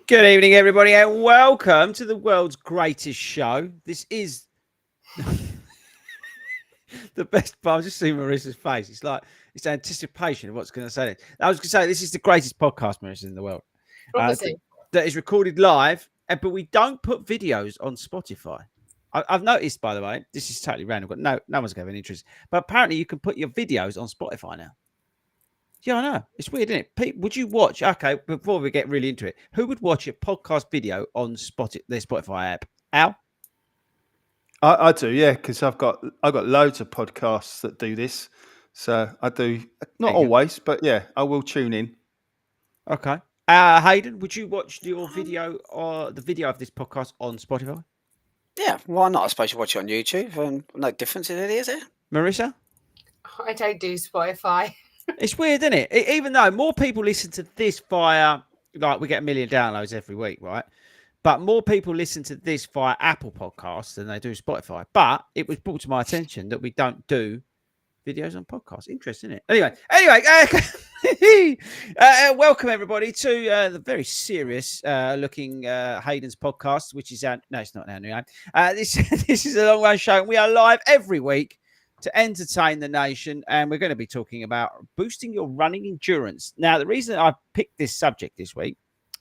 Good evening, everybody, and welcome to the world's greatest show. This is the best part. I was just seeing Marissa's face. It's like it's anticipation of what's going to say. I was going to say this is the greatest podcast, Marissa, in the world. Obviously. That is recorded live, but we don't put videos on Spotify. I've noticed, by the way, this is totally random, but no one's going to have any interest. But apparently, you can put your videos on Spotify now. Yeah, I know. It's weird, isn't it? Pete, would you watch? Okay, before we get really into it, who would watch a podcast video on the Spotify app? Al? I do, yeah, because I've got loads of podcasts that do this, so I do. Not always, but yeah, I will tune in. Okay, Hayden, would you watch your video or the video of this podcast on Spotify? Yeah, why not? I suppose you watch it on YouTube. No difference in it, is it? Marissa? I don't do Spotify. It's weird, isn't it? Even though more people listen to this via, like, we get 1 million downloads every week, right? But more people listen to this via Apple Podcasts than they do Spotify. But it was brought to my attention that we don't do videos on podcasts. Interesting, isn't it? Anyway, welcome everybody to the very serious looking Hayden's podcast, which is our, no, it's not our new name. This is a long run show, and we are live every week to entertain the nation, and we're going to be talking about boosting your running endurance. Now, the reason I picked this subject this week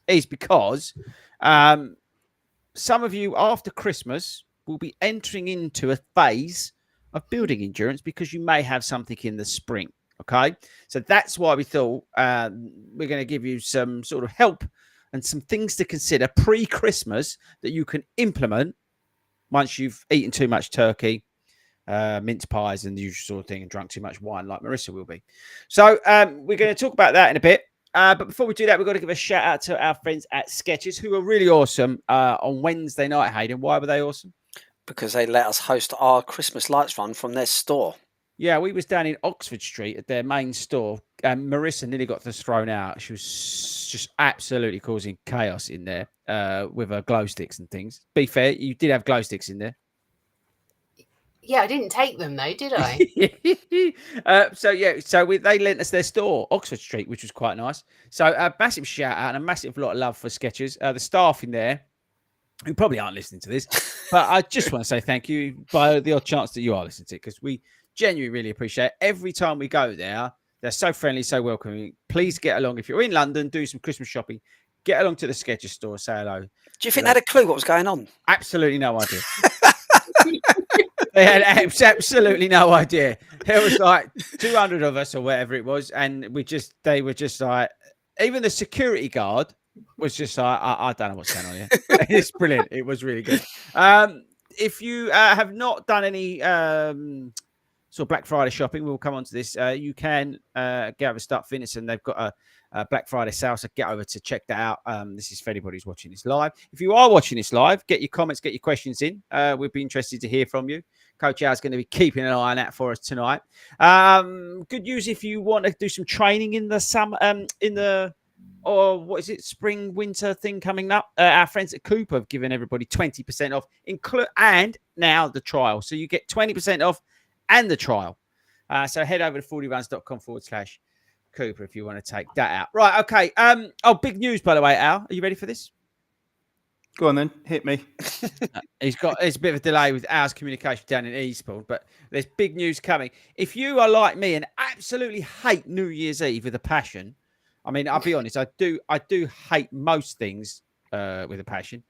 is because some of you after Christmas will be entering into a phase of building endurance because you may have something in the spring. Okay, so that's why we thought we're going to give you some sort of help and some things to consider pre-Christmas that you can implement once you've eaten too much turkey, mince pies and the usual sort of thing, and drunk too much wine like Marissa will be. So we're going to talk about that in a bit. But before we do that, we've got to give a shout out to our friends at Skechers, who are really awesome on Wednesday night, Hayden. Why were they awesome? Because they let us host our Christmas lights run from their store. Yeah, we was down in Oxford Street at their main store, and Marissa nearly got us thrown out. She was just absolutely causing chaos in there with her glow sticks and things. Be fair, you did have glow sticks in there. Yeah, I didn't take them though, did I? They lent us their store, Oxford Street, which was quite nice. So a massive shout out and a massive lot of love for Skechers. The staff in there, who probably aren't listening to this, but I just want to say thank you by the odd chance that you are listening to it, because we genuinely really appreciate it. Every time we go there, they're so friendly, so welcoming. Please get along. If you're in London, do some Christmas shopping. Get along to the Skechers store, say hello. Do you think they had a clue what was going on? Absolutely no idea. They had absolutely no idea. There was like 200 of us or whatever it was, and they were just like, even the security guard was just like, I don't know what's going on here. It's brilliant. It was really good. If you have not done any sort of Black Friday shopping, we'll come on to this. You can get over to Start Fitness, and they've got a Black Friday sale, so get over to check that out. This is for anybody who's watching this live. If you are watching this live, get your comments, get your questions in. We'd be interested to hear from you. Coach Al's going to be keeping an eye on that for us tonight. Good news if you want to do some training in the summer, spring, winter thing coming up. Our friends at Cooper have given everybody 20% off, and now the trial. So you get 20% off and the trial. So head over to 40runs.com/Cooper if you want to take that out. Right, okay. Big news, by the way, Al. Are you ready for this? Go on then, hit me. There's a bit of a delay with Al's communication down in Eastbourne, but there's big news coming. If you are like me and absolutely hate New Year's Eve with a passion, I mean, I'll be honest, I do hate most things with a passion.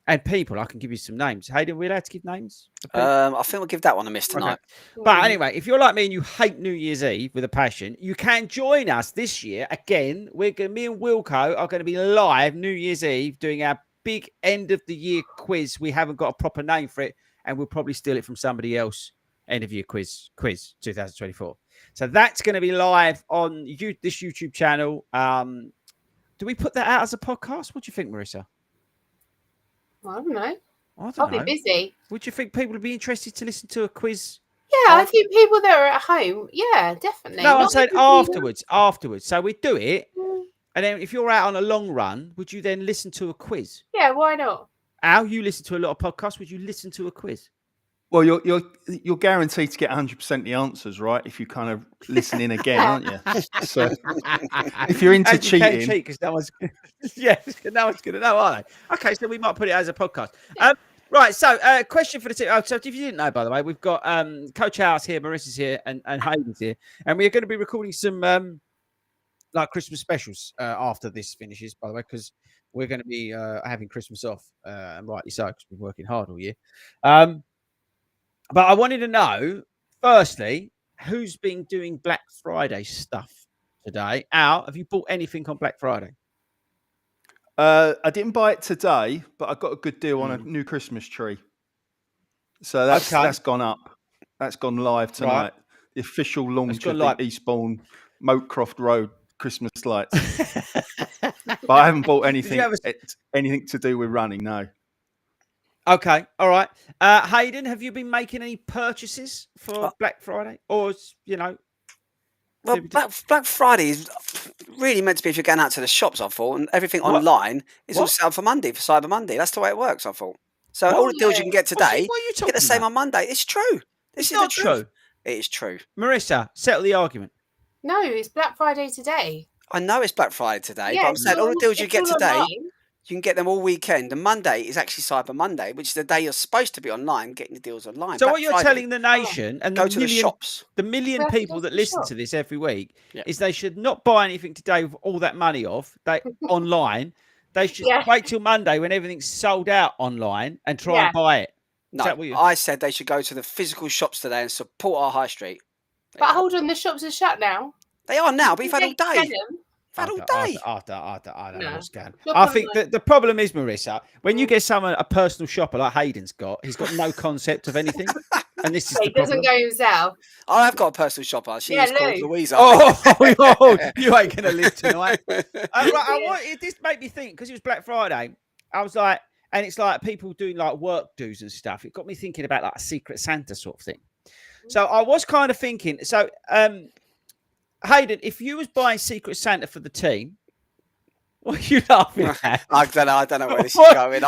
And people, I can give you some names. Hayden, are we allowed to give names? I think we'll give that one a miss tonight. Okay. But anyway, if you're like me and you hate New Year's Eve with a passion, you can join us this year. Again, me and Wilco are going to be live New Year's Eve doing our big end of the year quiz. We haven't got a proper name for it, and we'll probably steal it from somebody else. End of year quiz 2024. So that's going to be live on this YouTube channel. Do we put that out as a podcast? What do you think, Marissa? I don't know. I'll be busy. Would you think people would be interested to listen to a quiz? Yeah, I think people that are at home, yeah, definitely. No, I'm saying afterwards. So we do it. And then if you're out on a long run, would you then listen to a quiz? Yeah, why not? Al, you listen to a lot of podcasts. Would you listen to a quiz? Well, you're guaranteed to get 100% the answers right if you kind of listen in again, aren't you? So if you're into And you can cheating, cheat because no one's, no one's going to know, are they? Okay, so we might put it as a podcast. Right, so question for the team. Oh, so if you didn't know, by the way, we've got Coach House here, Marissa's here, and Hayden's here, and we're going to be recording some like Christmas specials after this finishes, by the way, because we're going to be having Christmas off, and rightly so, because we've been working hard all year. But I wanted to know, firstly, who's been doing Black Friday stuff today? Al, have you bought anything on Black Friday? I didn't buy it today, but I got a good deal on a new Christmas tree. So that's gone up. That's gone live tonight. Right. The official launch of live. the Eastbourne Motecroft Road Christmas lights. But I haven't bought anything to do with running. No. Okay, all right. Hayden, have you been making any purchases for Black Friday, or Well, Black Friday is really meant to be if you're going out to the shops, I thought, and everything online is all set up for Monday, for Cyber Monday. That's the way it works, I thought. So all the deals you can get today, what are you you get the same on Monday. It's true. It's not true. It is true. Marissa, settle the argument. No, it's Black Friday today. I know it's Black Friday today, Yeah, but I'm saying all the deals you get today, online. you can get them all weekend. And Monday is actually Cyber Monday, which is the day you're supposed to be online, getting the deals online. So Black what you're Friday, telling the nation and go the to the shops. the million Where people does that the listen shop? to this every week Yeah. is they should not buy anything today with all that money off. They online. They should Yeah. wait till Monday when everything's sold out online and try and buy it. No, that what you- I said they should go to the physical shops today and support our high street. But hold on, the shops are shut now. They are now, but you've had all day. Get You've them. had all day. I don't know No. what's going on. Shop I think online. that the problem is, Marissa, when you get someone, a personal shopper like Hayden's got, he's got no concept of anything. And this is He the problem. doesn't go himself. I have got a personal shopper. She Yeah, is called Lou. Louisa. Oh, you ain't going to live tonight. This made me think, because it was Black Friday, I was like, and it's like people doing like work dues and stuff. It got me thinking about like a Secret Santa sort of thing. So I was kind of thinking, Hayden, if you was buying Secret Santa for the team, what are you laughing at? I don't know where this is What? going.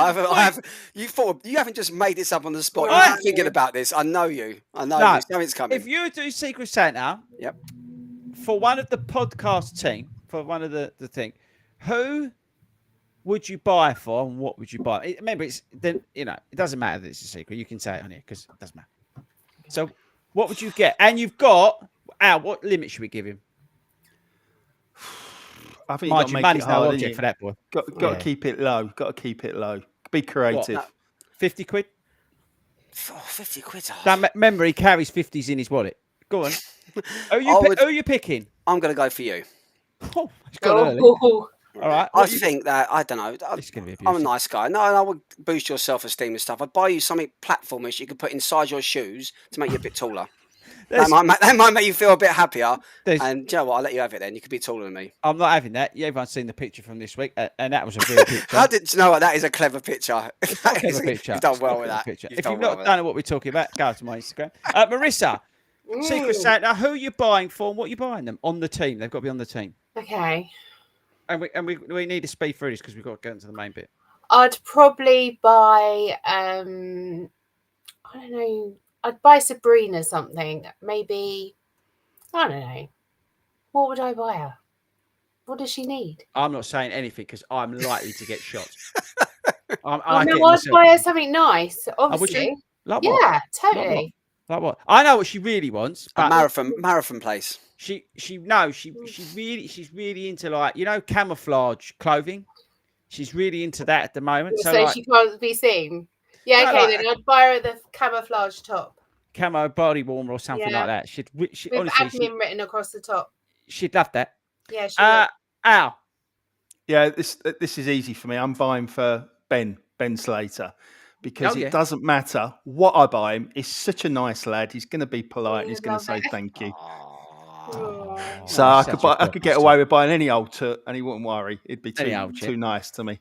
You haven't just made this up on the spot. What? You're thinking about this. I know you. No, you. Something's coming. If you do Secret Santa, Yep. for one of the podcast team, for one of the thing, who would you buy for, and what would you buy? Remember, it doesn't matter that it's a secret. You can say it on here because it doesn't matter. So, what would you get? And you've got what limit should we give him? I think Mind you you, got to money's make it no hard, object ain't you? for that boy. Got Yeah. to keep it low. Got to keep it low. Be creative. No. 50 quid? 50 quid. Remember, he carries 50s in his wallet. Go on. Who are you picking? I'm going to go for you. Oh, it's gone early. Oh, All right. I think that, I don't know. This is going to be I'm a abusive. nice guy. No, I would boost your self-esteem and stuff. I'd buy you something platformish you could put inside your shoes to make you a bit taller. That might make you feel a bit happier. And do you know what? I'll let you have it then. You could be taller than me. I'm not having that. Yeah, everyone's seen the picture from this week, and that was a real picture. How did you know what? That is a clever picture. Clever picture. You've done It's well a with clever that. picture. You've If done you've well not with done what we're talking about, go to my Instagram. Marissa, Secret Santa, who are you buying for and what are you buying them? On the team. They've got to be on the team. okay. And we need to speed through this because we've got to get into the main bit. I'd probably buy I don't know. I'd buy Sabrina something. Maybe I don't know. What would I buy her? What does she need? I'm not saying anything because I'm likely to get shot. I'd buy her something nice, obviously. Like what? Yeah, totally. Like what? I know what she really wants. A But marathon place. she's really into like camouflage clothing. She's really into that at the moment. So like, she can't be seen. Yeah, No, okay, like- then I'd buy her the camouflage top camo body warmer or something Yeah. like that. She with honestly admin written across the top. she'd love that. Yeah, she would. Al. Yeah, this is easy for me. I'm buying for Ben Slater because Oh, yeah. it doesn't matter what I buy him. He's such a nice lad. He's going to be polite. And he's going to love say it. thank you. Oh. So I could get away with buying any old toot and he wouldn't worry. It'd be Any old too chip. nice to me.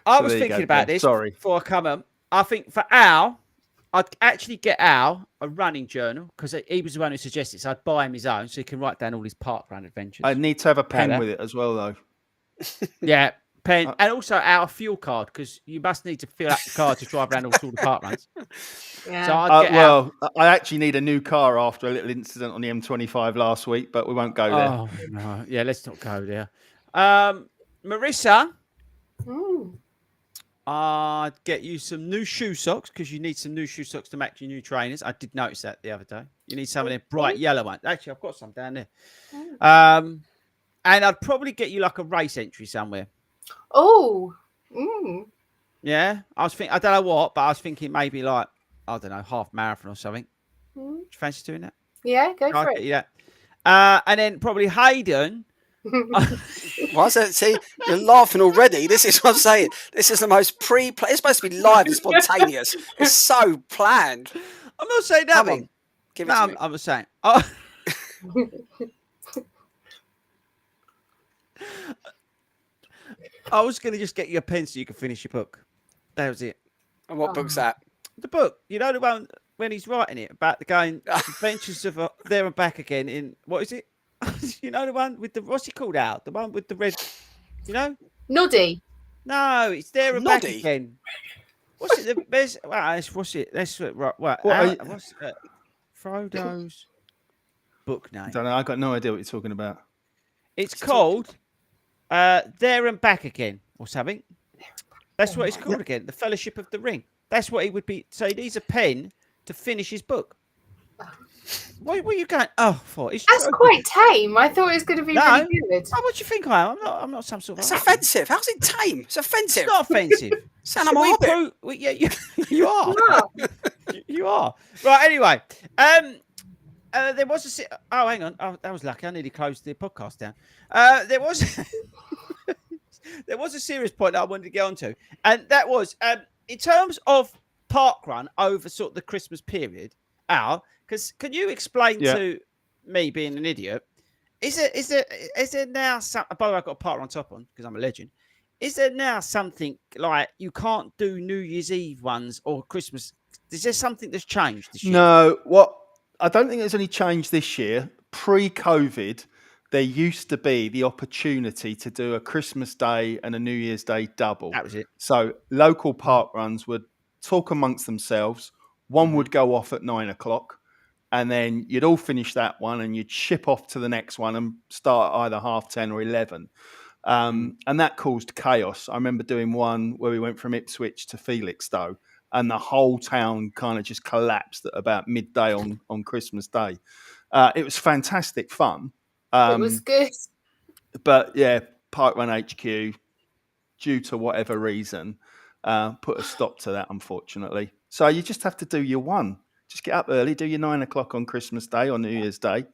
I So was there you thinking go, about Ben. this Sorry. before I come on. I think for Al, I'd actually get Al a running journal because he was the one who suggested it. So I'd buy him his own so he can write down all his park run adventures. I need to have a pen Better. with it as well, though. Yeah, pen, and also our fuel card, because you must need to fill out the card to drive around all the park runs. Yeah. So I'd get out. I actually need a new car after a little incident on the M25 last week, but we won't go there. Oh no, yeah, let's not go there. Marissa, I'd get you some new shoe socks, because you need some new shoe socks to match your new trainers. I did notice that the other day. You need some of them bright yellow ones. Actually, I've got some down there. And I'd probably get you like a race entry somewhere. Oh. Yeah, I was thinking. I don't know what, but I was thinking maybe like, I don't know, half marathon or something. Do you fancy doing that? Yeah, go for I'll it. get you that. And then probably Hayden. Why is that? See, you're laughing already. This is what I'm saying. This is the most pre-planned. It's supposed to be live and spontaneous. It's so planned. I'm not saying Come nothing. on, give it to me. I'm just saying. Oh. I was going to just get you a pen so you could finish your book. That was it. And what book's that? The book, you know, the one when he's writing it about the going Adventures of There and Back Again in, what is it? You know, the one with the, what's it called out? The one with the red, you know? Noddy. No, it's There and Back Noddy? Again. What's it? What's it? That's right. What's Frodo's book name? I don't know. I got no idea what you're talking about. It's called There and Back Again or something. That's what it's called again. The Fellowship of the Ring. That's what he would be. So he needs a pen to finish his book. What are you going? Oh, for it's That's quite tame. I thought it was going to be really good. Oh, what do you think I am? I'm not some sort of. It's offensive. How's it tame? It's offensive. It's not offensive. Sound I'm a hobbit. You are. You are. Right. Anyway, there was a. Oh, hang on. Oh, that was lucky. I nearly closed the podcast down. There was. There was a serious point that I wanted to get onto, and that was in terms of parkrun over sort of the Christmas period. Al, because can you explain to me, being an idiot, is there now some? By the way, I've got a parkrun top on because I'm a legend. Is there now something like you can't do New Year's Eve ones or Christmas? Is there something that's changed this year? No, I don't think there's any change this year. Pre-COVID, there used to be the opportunity to do a Christmas Day and a New Year's Day double. That was it. So local park runs would talk amongst themselves. One would go off at 9 o'clock, and then you'd all finish that one and you'd ship off to the next one and start either 10:30 or 11. And that caused chaos. I remember doing one where we went from Ipswich to Felixstowe, and the whole town kind of just collapsed at about midday on Christmas Day. It was fantastic fun. It was good. But yeah, Parkrun HQ, due to whatever reason, put a stop to that, unfortunately. So you just have to do your one. Just get up early, do your 9 o'clock on Christmas Day or New Year's Day.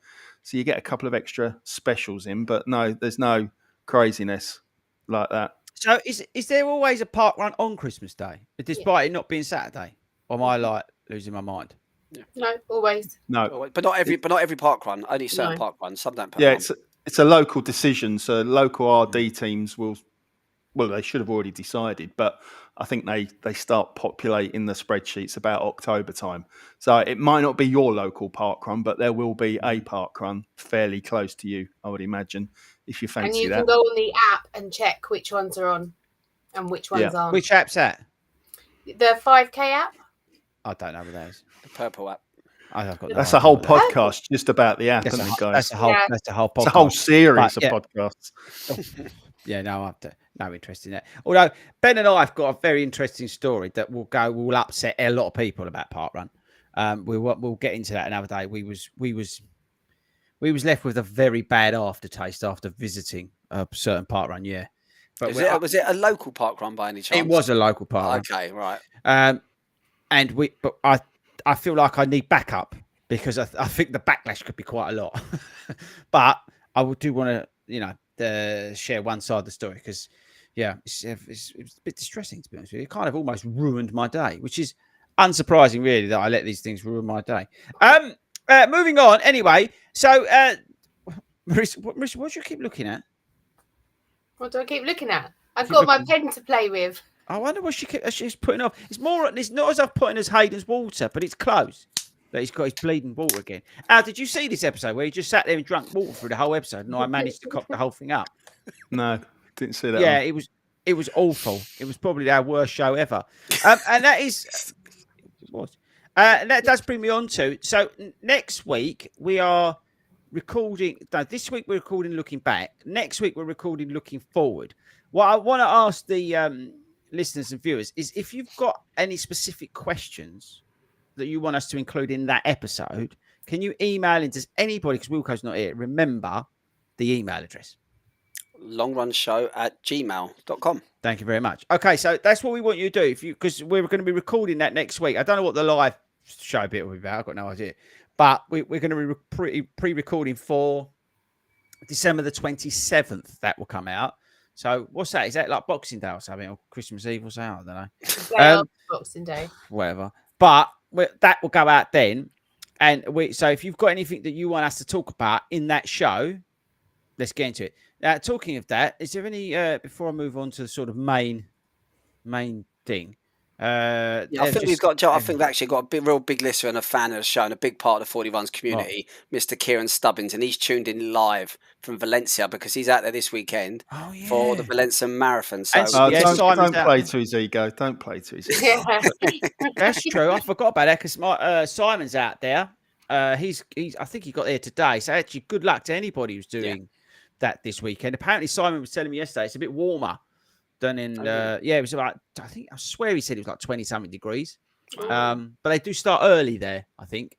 So you get a couple of extra specials in, but no, there's no craziness like that. So is there always a parkrun on Christmas Day, despite it not being Saturday? Or am I like losing my mind? No, always. No, but not every park run. Only certain park runs. Some don't. Yeah, it's a local decision. So local RD teams they should have already decided, but I think they start populating the spreadsheets about October time. So it might not be your local park run, but there will be a park run fairly close to you, I would imagine, if you fancy that. And you can go on the app and check which ones are on and which ones aren't. Which app's that? The 5K app? I don't know what that is. The purple app. That's a whole podcast just about the app, isn't it, guys? That's a whole podcast. It's a whole series of podcasts. Yeah, no, I've no interest in that. Although Ben and I have got a very interesting story that will upset a lot of people about parkrun. We'll get into that another day. We was left with a very bad aftertaste after visiting a certain parkrun. Yeah, but was it a local parkrun by any chance? It was a local parkrun. Okay, right. But I feel like I need backup because I think the backlash could be quite a lot. But I do want to, share one side of the story because, it's a bit distressing to be honest with you. It kind of almost ruined my day, which is unsurprising, really, that I let these things ruin my day. Moving on, anyway. So, Marissa, what do you keep looking at? What do I keep looking at? I've got my pen to play with. I wonder what she's putting off. It's not as I've put in as Hayden's water, but it's close. That he's got his bleeding water again. Al, did you see this episode where he just sat there and drank water through the whole episode, and I managed to cock the whole thing up? No, didn't see that. Yeah, one. It was awful. It was probably our worst show ever. And that is what. And that does bring me on to next week we are recording. No, this week we're recording looking back. Next week we're recording looking forward. What I want to ask the listeners and viewers is if you've got any specific questions that you want us to include in that episode, can you email into anybody, because Wilco's not here, remember the email address. longrunshow@gmail.com. Thank you very much. Okay, so that's what we want you to do. Because we're going to be recording that next week. I don't know what the live show bit will be about. I've got no idea. But we're going to be pre-recording for December the 27th. That will come out. So what's that? Is that like Boxing Day or something, or Christmas Eve or something? I don't know. Boxing Day. Whatever. But that will go out then. And so if you've got anything that you want us to talk about in that show, let's get into it. Now, talking of that, is there any before I move on to the sort of main thing? I think we've got. I think we've actually got a real big listener and a fan of the show and a big part of the 40 Runs community, Mr. Kieran Stubbins, and he's tuned in live from Valencia because he's out there this weekend for the Valencia Marathon. So don't play to his ego. Don't play to his ego. That's true. I forgot about that because Simon's out there. He's. I think he got there today. So actually, good luck to anybody who's doing that this weekend. Apparently, Simon was telling me yesterday it's a bit warmer than in. It was about. I swear he said it was like 20-something degrees. But they do start early there, I think.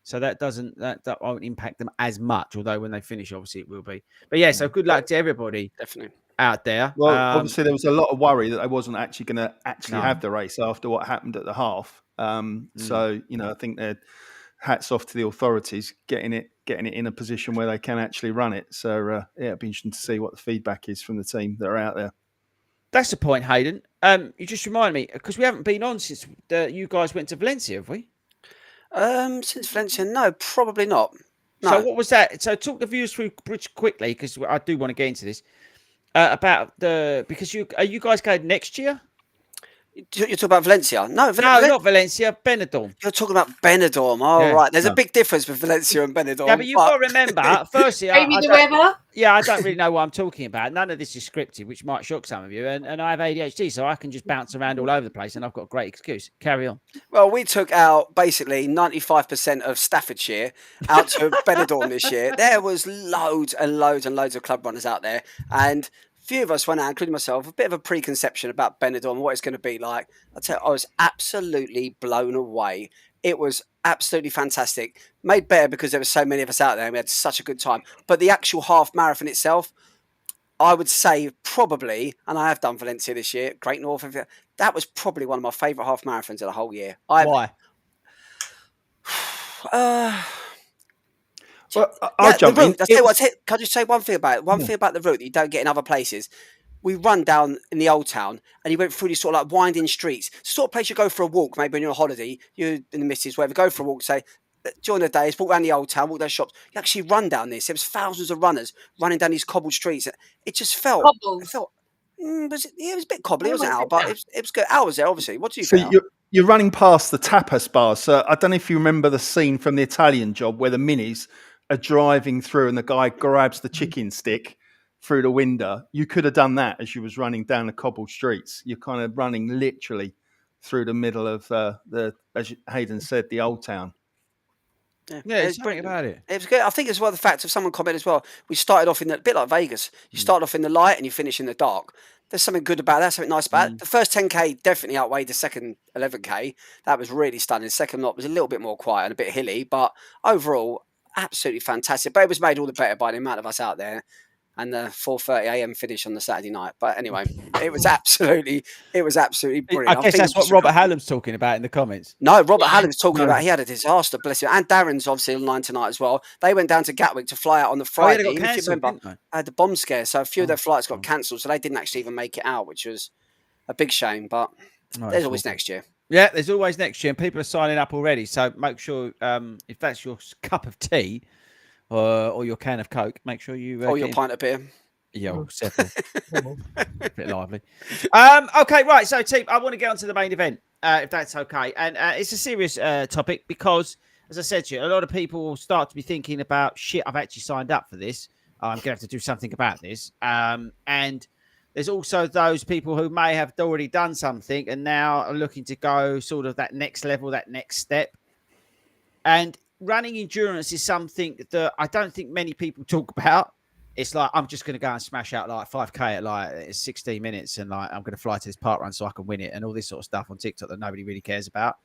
So that won't impact them as much. Although when they finish, obviously it will be. But yeah, so good luck to everybody. Definitely. Out there. Well, obviously there was a lot of worry that they wasn't actually going to have the race after what happened at the half. So I think they're hats off to the authorities getting it in a position where they can actually run it. So it'll be interesting to see what the feedback is from the team that are out there. That's the point, Hayden. You just remind me because we haven't been on since you guys went to Valencia, have we? Since Valencia, no, probably not. No. So what was that? So talk the viewers through quickly because I do want to get into this about because are you guys going next year? You're talking about Valencia? No, not Valencia. Benidorm. You're talking about Benidorm. Right. There's a big difference with Valencia and Benidorm. Yeah, but you've got to remember, firstly, maybe the weather. Yeah, I don't really know what I'm talking about. None of this is scripted, which might shock some of you. And I have ADHD, so I can just bounce around all over the place, and I've got a great excuse. Carry on. Well, we took out basically 95% of Staffordshire out to Benidorm this year. There was loads and loads and loads of club runners out there, and few of us went out, including myself, a bit of a preconception about Benidorm and what it's going to be like. I tell you, I was absolutely blown away. It was absolutely fantastic. Made better because there were so many of us out there and we had such a good time. But the actual half marathon itself, I would say probably, and I have done Valencia this year, Great North, that was probably one of my favourite half marathons of the whole year. Why? Well, I'll jump in. Can I just say one thing about it? One thing about the route that you don't get in other places. We run down in the old town and you went through these sort of like winding streets. It's the sort of place you go for a walk, maybe when you're on holiday, you and the missus, whatever, go for a walk, say, during the days, walk around the old town, walk down shops. You actually run down this. There was thousands of runners running down these cobbled streets. It just felt... It was a bit cobbly, wasn't it, Al? But it was good. Al was there, obviously. What do you think? You're running past the tapas bars. So I don't know if you remember the scene from the Italian Job where the minis are driving through and the guy grabs the chicken stick through the window. You could have done that as you was running down the cobbled streets. You're kind of running literally through the middle of as Hayden said, the old town. Yeah, it's brilliant about it. It was good. I think as well the fact of someone commented as well. We started off in a bit like Vegas. You start off in the light and you finish in the dark. There's something good about that. Something nice about it. The first 10k definitely outweighed the second 11k. That was really stunning. The second lot was a little bit more quiet and a bit hilly, but overall absolutely fantastic. But it was made all the better by the amount of us out there and the 4:30 a.m. finish on the Saturday night. But anyway, it was absolutely brilliant. I guess that's what Robert Hallam's talking about in the comments. No, Robert Hallam's talking about he had a disaster, bless him. And Darren's obviously online tonight as well. They went down to Gatwick to fly out on the Friday. They got cancelled, if you remember, I had the bomb scare, so a few of their flights got cancelled, so they didn't actually even make it out, which was a big shame. But there's always next year. Yeah, there's always next year, and people are signing up already. So make sure if that's your cup of tea or your can of Coke, make sure you or your pint of beer. Yeah, several. A bit lively. Okay, right. So, team, I want to get on to the main event, if that's okay. And it's a serious topic because, as I said to you, a lot of people will start to be thinking about, shit, I've actually signed up for this. I'm going to have to do something about this. And There's also those people who may have already done something and now are looking to go sort of that next level, that next step. And running endurance is something that I don't think many people talk about. It's like, I'm just going to go and smash out like 5K at like 16 minutes and like I'm going to fly to this park run so I can win it and all this sort of stuff on TikTok that nobody really cares about.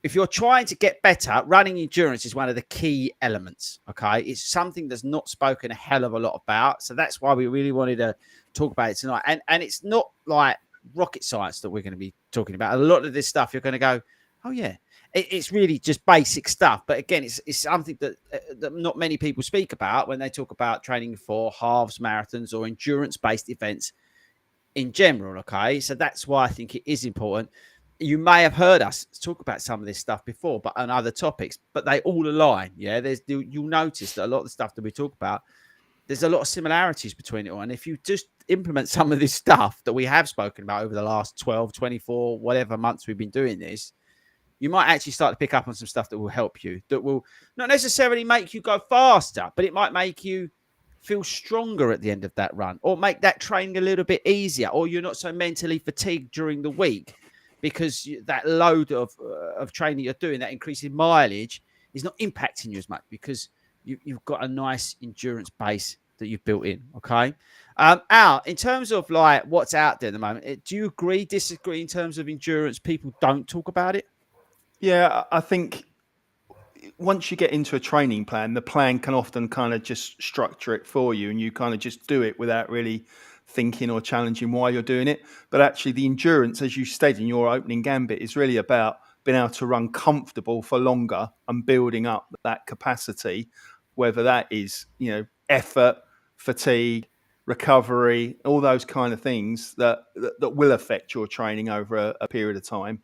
If you're trying to get better, running endurance is one of the key elements. Okay. It's something that's not spoken a hell of a lot about. So that's why we really wanted to talk about it tonight. And it's not like rocket science that we're going to be talking about. A lot of this stuff you're going to go, oh yeah, it's really just basic stuff. But again, it's something that not many people speak about when they talk about training for halves, marathons, or endurance-based events in general. Okay. So that's why I think it is important. You may have heard us talk about some of this stuff before, but on other topics, but they all align. Yeah, you'll notice that a lot of the stuff that we talk about, there's a lot of similarities between it all. And if you just implement some of this stuff that we have spoken about over the last 12, 24, whatever months we've been doing this, you might actually start to pick up on some stuff that will help you, that will not necessarily make you go faster, but it might make you feel stronger at the end of that run, or make that training a little bit easier, or you're not so mentally fatigued during the week. Because that load of training you're doing, that increasing mileage, is not impacting you as much because you've got a nice endurance base that you've built in. Okay. Al, in terms of like what's out there at the moment, do you agree, disagree in terms of endurance? People don't talk about it. Yeah, I think once you get into a training plan, the plan can often kind of just structure it for you and you kind of just do it without really thinking or challenging why you're doing it. But actually the endurance, as you stated in your opening gambit, is really about being able to run comfortable for longer and building up that capacity, whether that is, effort, fatigue, recovery, all those kind of things that will affect your training over a period of time.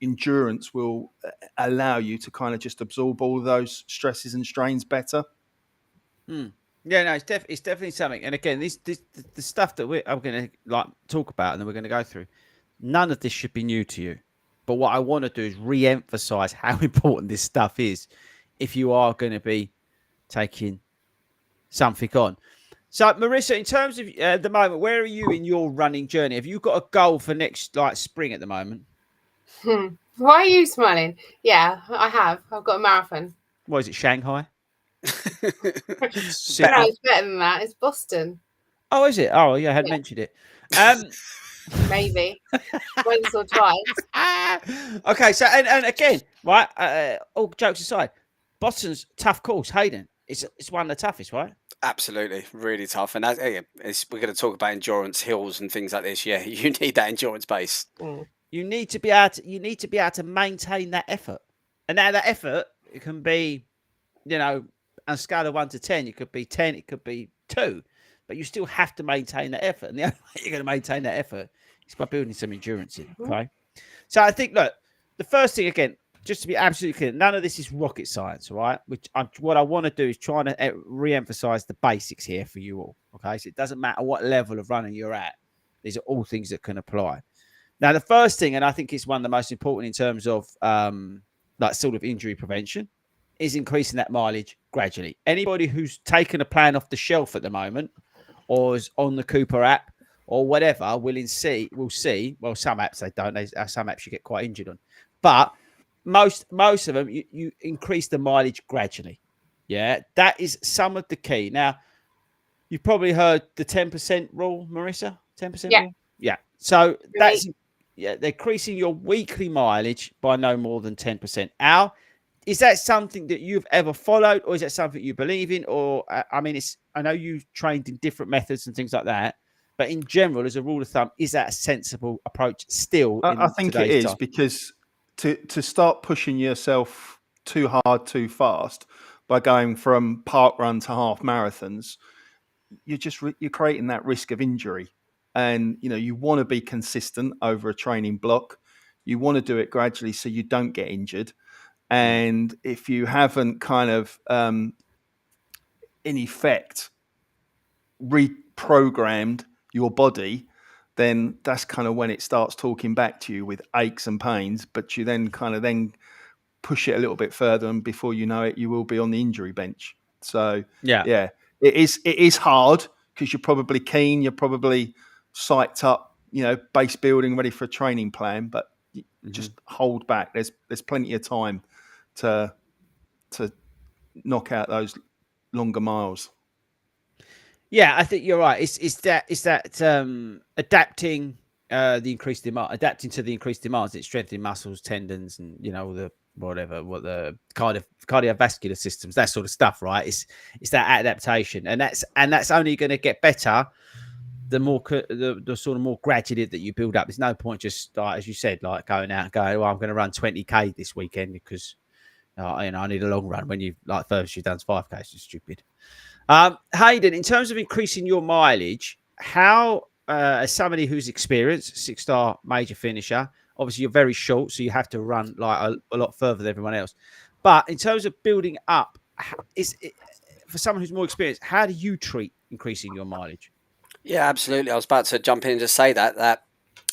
Endurance will allow you to kind of just absorb all of those stresses and strains better. Yeah, no, it's definitely something. And again, the stuff that I'm going to like talk about and then we're going to go through, none of this should be new to you. But what I want to do is re-emphasize how important this stuff is if you are going to be taking something on. So, Marissa, in terms of the moment, where are you in your running journey? Have you got a goal for next spring at the moment? Why are you smiling? Yeah, I have. I've got a marathon. What is it, Shanghai? No, it's better than that. It's Boston. Oh, is it? Oh, yeah, I hadn't mentioned it. Maybe once or twice. Okay, so and again, right? All jokes aside, Boston's tough course. Hayden, it's one of the toughest, right? Absolutely, really tough. And we're going to talk about endurance hills and things like this. Yeah, you need that endurance base. You need to be able to maintain that effort, and now that effort it can be, on a scale of 1 to 10, it could be 10, it could be 2, but you still have to maintain that effort. And the only way you're going to maintain that effort is by building some endurance in. Okay. So I think, look, the first thing, again, just to be absolutely clear, none of this is rocket science, right? What I want to do is try to re-emphasize the basics here for you all. Okay. So it doesn't matter what level of running you're at. These are all things that can apply. Now, the first thing, and I think it's one of the most important in terms of sort of injury prevention, is increasing that mileage gradually. Anybody who's taken a plan off the shelf at the moment or is on the Cooper app or whatever will see, well, some apps they don't. Some apps you get quite injured on. But most of them, you increase the mileage gradually. Yeah, that is some of the key. Now, you've probably heard the 10% rule, Marissa? 10% rule? Yeah. So that's, they're increasing your weekly mileage by no more than 10%. Al, is that something that you've ever followed, or is that something you believe in? Or, I know you've trained in different methods and things like that, but in general, as a rule of thumb, is that a sensible approach still? I think it is, because to start pushing yourself too hard, too fast by going from park run to half marathons, you're creating that risk of injury. And, you want to be consistent over a training block. You want to do it gradually so you don't get injured. And if you haven't kind of, in effect, reprogrammed your body, then that's kind of when it starts talking back to you with aches and pains. But you then push it a little bit further, and before you know it, you will be on the injury bench. So yeah, it is hard, because you're probably keen, you're probably psyched up, base building, ready for a training plan, but just hold back. There's plenty of time to knock out those longer miles. Yeah, I think you're right. It's that adapting the increased demand, adapting to the increased demands. It's strengthening muscles, tendons, and the what the cardiovascular systems, that sort of stuff, right? It's that adaptation, and that's only going to get better the more the sort of more gradually that you build up. There's no point just like, as you said, like going out and going, well, I'm going to run 20k this weekend because I need a long run when you like first you've done 5k. It's stupid. Hayden, in terms of increasing your mileage, how, as somebody who's experienced, 6-star major finisher, obviously you're very short, so you have to run like a lot further than everyone else. But in terms of building up, for someone who's more experienced, how do you treat increasing your mileage? Yeah, absolutely. I was about to jump in and just say that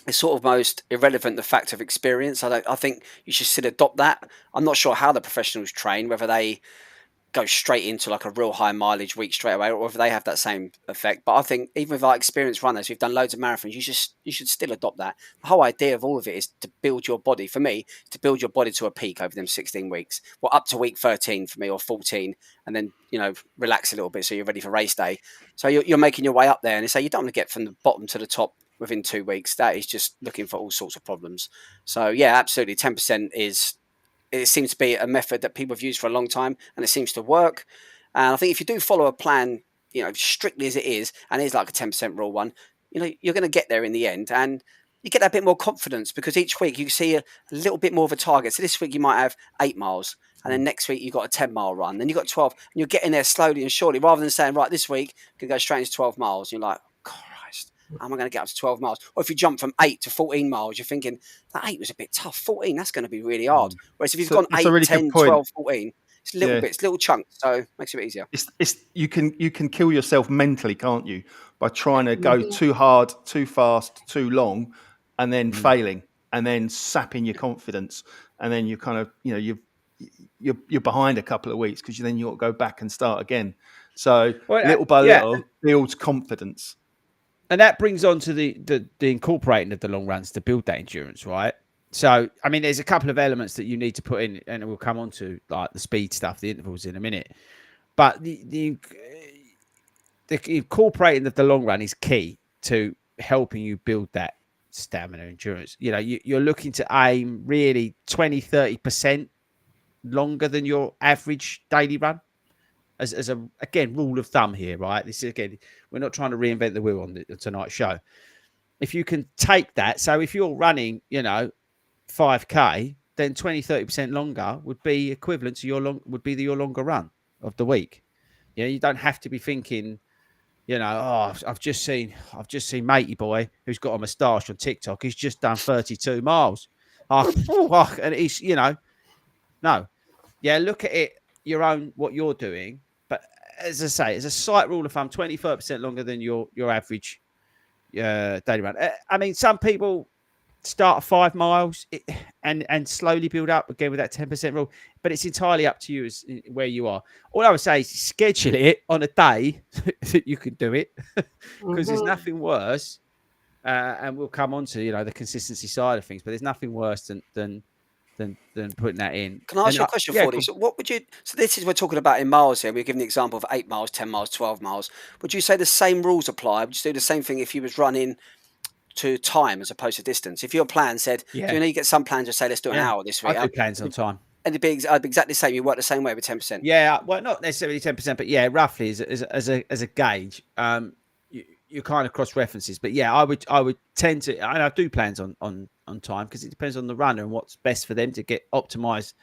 it's sort of most irrelevant, the fact of experience. I think you should still adopt that. I'm not sure how the professionals train, whether they go straight into like a real high mileage week straight away, or if they have that same effect. But I think even with our experienced runners who've done loads of marathons, you should still adopt that. The whole idea of all of it is to build your body. For me, to build your body to a peak over them 16 weeks. Well, up to week 13 for me, or 14, and then relax a little bit so you're ready for race day. So you're making your way up there, and you don't want to get from the bottom to the top within 2 weeks. That is just looking for all sorts of problems. So yeah, absolutely, 10% is. It seems to be a method that people have used for a long time, and it seems to work. And I think if you do follow a plan, strictly as it is, and it is like a 10% rule one, you're going to get there in the end. And you get that bit more confidence because each week you see a little bit more of a target. So this week you might have 8 miles, and then next week you've got a 10-mile run. Then you've got 12, and you're getting there slowly and surely, rather than saying, right, this week I'm going to go straight into 12 miles. You're like, how am I going to get up to 12 miles? Or if you jump from 8 to 14 miles, you're thinking, that 8 was a bit tough. 14, that's going to be really hard. Whereas if you've gone 8, really 10, 12, 14, it's little bits, little chunks. So it makes it a bit easier. You can kill yourself mentally, can't you? By trying to go too hard, too fast, too long, and then failing, and then sapping your confidence. And then you kind of, you're behind a couple of weeks because then you've got to go back and start again. So little by little builds confidence. And that brings on to the incorporating of the long runs to build that endurance, right? So, I mean, there's a couple of elements that you need to put in, and we'll come on to like the speed stuff, the intervals in a minute. But the incorporating of the long run is key to helping you build that stamina endurance. You're looking to aim really 20, 30% longer than your average daily run. As a rule of thumb here, right? This is again, we're not trying to reinvent the wheel on tonight's show. If you can take that, so if you're running, 5k, then 20, 30% longer would be equivalent to your longer run of the week. You don't have to be thinking, I've just seen Matey Boy who's got a moustache on TikTok. He's just done 32 miles. And he's, no, look at it. What you're doing, but as I say, as a slight rule of thumb, 20, 30% longer than your average daily run. I mean, some people start at 5 miles and slowly build up again with that 10% rule, but it's entirely up to you as where you are. All I would say is schedule it on a day that you can do it, because there's nothing worse. And we'll come on to the consistency side of things, but there's nothing worse than putting that in. Can I ask you a question, Fordy? So what would you? So this is we're talking about in miles here. We're giving the example of 8 miles, 10 miles, 12 miles. Would you say the same rules apply? Would you do the same thing if you was running to time as opposed to distance? If your plan said, you get some plans that say let's do an hour this week. I do plans on time. And I'd be exactly the same. You work the same way with 10%. Yeah, well, not necessarily 10%, but roughly as a gauge. You kind of cross references, but I would tend to, and I do plans on time because it depends on the runner and what's best for them to optimize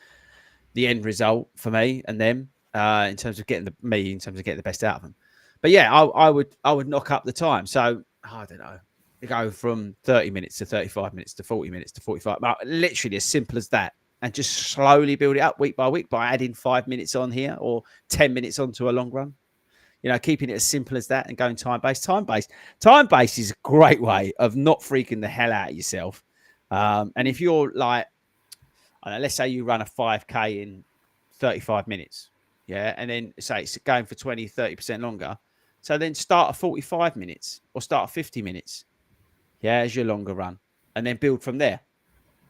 the end result for me and them in terms of getting the best out of them. But I would knock up the time. So I don't know, go from 30 minutes to 35 minutes to 40 minutes to 45. Literally as simple as that, and just slowly build it up week by week by adding 5 minutes on here or 10 minutes onto a long run. Keeping it as simple as that and going time-based. Time-based is a great way of not freaking the hell out of yourself. And if you're like, let's say you run a 5K in 35 minutes, and then say it's going for 20, 30% longer, So then start at 45 minutes or start at 50 minutes. Yeah, as your longer run. And then build from there.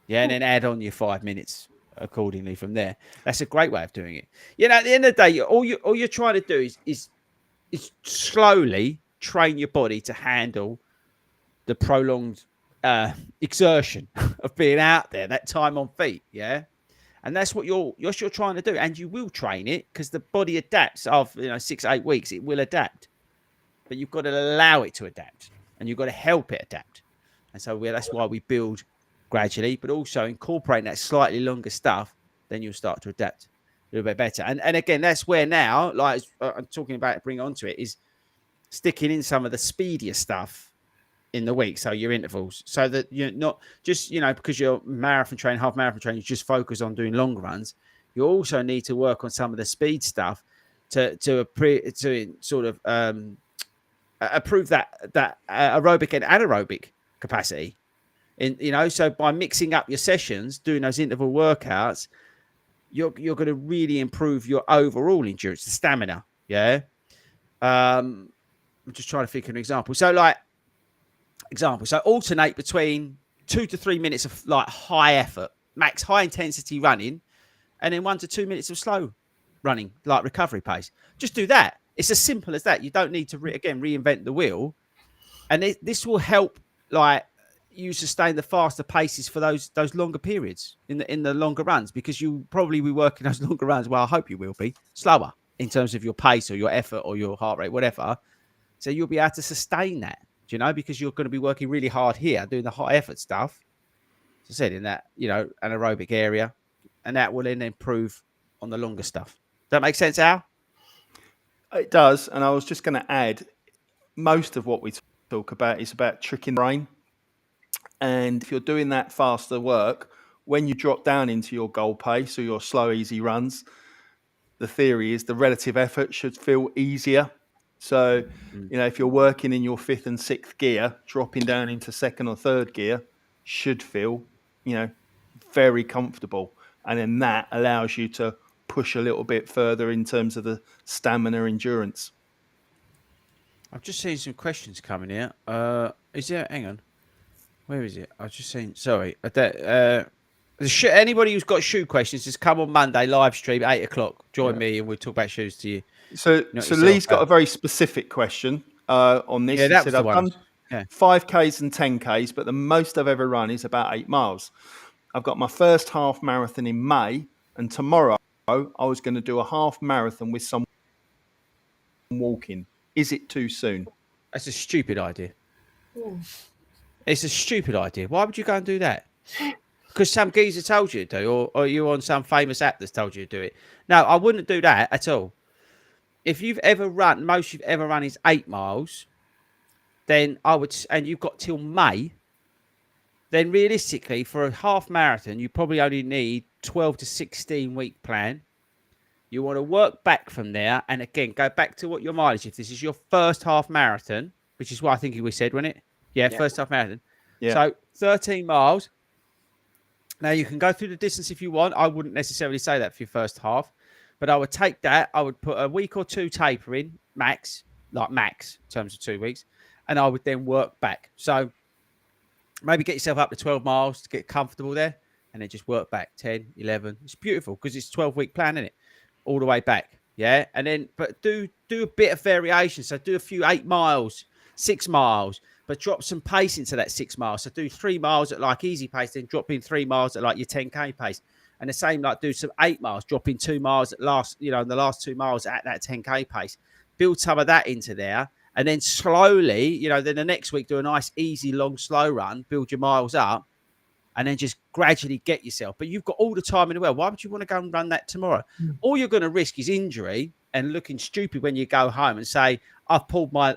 Yeah, and then add on your 5 minutes accordingly from there. That's a great way of doing it. You know, at the end of the day, all you're trying to do is slowly train your body to handle the prolonged exertion of being out there, that time on feet. Yeah. And that's what you're trying to do. And you will train it because the body adapts after 6 8 weeks. It will adapt. But you've got to allow it to adapt. And you've got to help it adapt. And so that's why we build gradually, but also incorporating that slightly longer stuff, then you'll start to adapt a little bit better. And again, that's where now, like I'm talking about, bring onto it, is sticking in some of the speedier stuff in the week. So your intervals, so that you're not just, because you're marathon training, half marathon training, you just focus on doing long runs. You also need to work on some of the speed stuff to sort of approve that aerobic and anaerobic capacity. So by mixing up your sessions, doing those interval workouts, you're going to really improve your overall endurance, the stamina. Yeah. I'm just trying to think of an example. So alternate between 2 to 3 minutes of like high effort, max high intensity running, and then 1 to 2 minutes of slow running, like recovery pace. Just do that. It's as simple as that. You don't need to reinvent the wheel, and this will help you sustain the faster paces for those longer periods in the longer runs, because you probably be working those longer runs. Well, I hope you will be slower in terms of your pace or your effort or your heart rate, whatever. So you'll be able to sustain that, because you're going to be working really hard here, doing the high effort stuff, as I said, in that, anaerobic area, and that will then improve on the longer stuff. Does that make sense, Al? It does. And I was just going to add, most of what we talk about is about tricking the brain. And if you're doing that faster work, when you drop down into your goal pace or your slow, easy runs, the theory is the relative effort should feel easier. So, if you're working in your 5th and 6th gear, dropping down into 2nd or 3rd gear should feel, very comfortable. And then that allows you to push a little bit further in terms of the stamina endurance. I've just seen some questions coming here. Hang on. Where is it? I've just seen. Sorry. Anybody who's got shoe questions, just come on Monday live stream 8 o'clock. Join me and we'll talk about shoes to you. So Lee's got a very specific question on this. Yeah, that was the I've one. done 5Ks and 10Ks, but the most I've ever run is about 8 miles. I've got my first half marathon in May, and tomorrow I was going to do a half marathon with some walking. Is it too soon? That's a stupid idea. Yeah. It's a stupid idea. Why would you go and do that? Because some geezer told you to do, or you're on some famous app that's told you to do it. No, I wouldn't do that at all. If you've ever run, most you've ever run is 8 miles, then I would, and you've got till May, then realistically for a half marathon, you probably only need 12 to 16 week plan. You want to work back from there. And again, go back to what your mileage, if this is your first half marathon, which is what I think we said, wasn't it? Yeah, first half marathon. Yeah. So 13 miles. Now you can go through the distance if you want. I wouldn't necessarily say that for your first half, but I would take that. I would put a week or two taper in, max in terms of 2 weeks. And I would then work back. So maybe get yourself up to 12 miles to get comfortable there, and then just work back 10, 11. It's beautiful because it's a 12-week plan, isn't it? All the way back. Yeah. And then, but do a bit of variation. So do a few 8 miles, 6 miles, but drop some pace into that 6 miles. So do 3 miles at like easy pace, then drop in 3 miles at like your 10K pace. And the same, like do some 8 miles, drop in 2 miles at the last 2 miles at that 10K pace. Build some of that into there. And then slowly, then the next week, do a nice, easy, long, slow run, build your miles up, and then just gradually get yourself. But you've got all the time in the world. Why would you want to go and run that tomorrow? All you're going to risk is injury and looking stupid when you go home and say, I've pulled my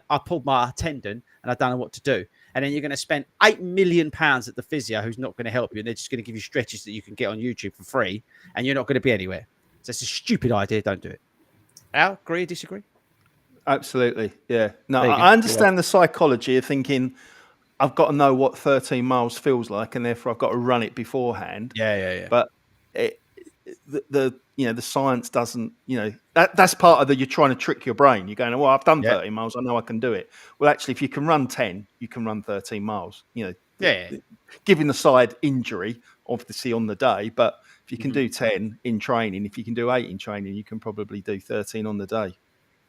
tendon and I don't know what to do. And then you're going to spend £8 million at the physio who's not going to help you. And they're just going to give you stretches that you can get on YouTube for free. And you're not going to be anywhere. So it's a stupid idea. Don't do it. Al, agree or disagree? Absolutely. Yeah. No, I understand the psychology of thinking I've got to know what 13 miles feels like, and therefore I've got to run it beforehand. Yeah. But the the science doesn't, that's part of you're trying to trick your brain. You're going, well, I've done 30 miles, I know I can do it. Well, actually, if you can run 10, you can run 13 miles. Giving the side injury, obviously, on the day, but if you can do 10 in training, if you can do 8 in training, you can probably do 13 on the day.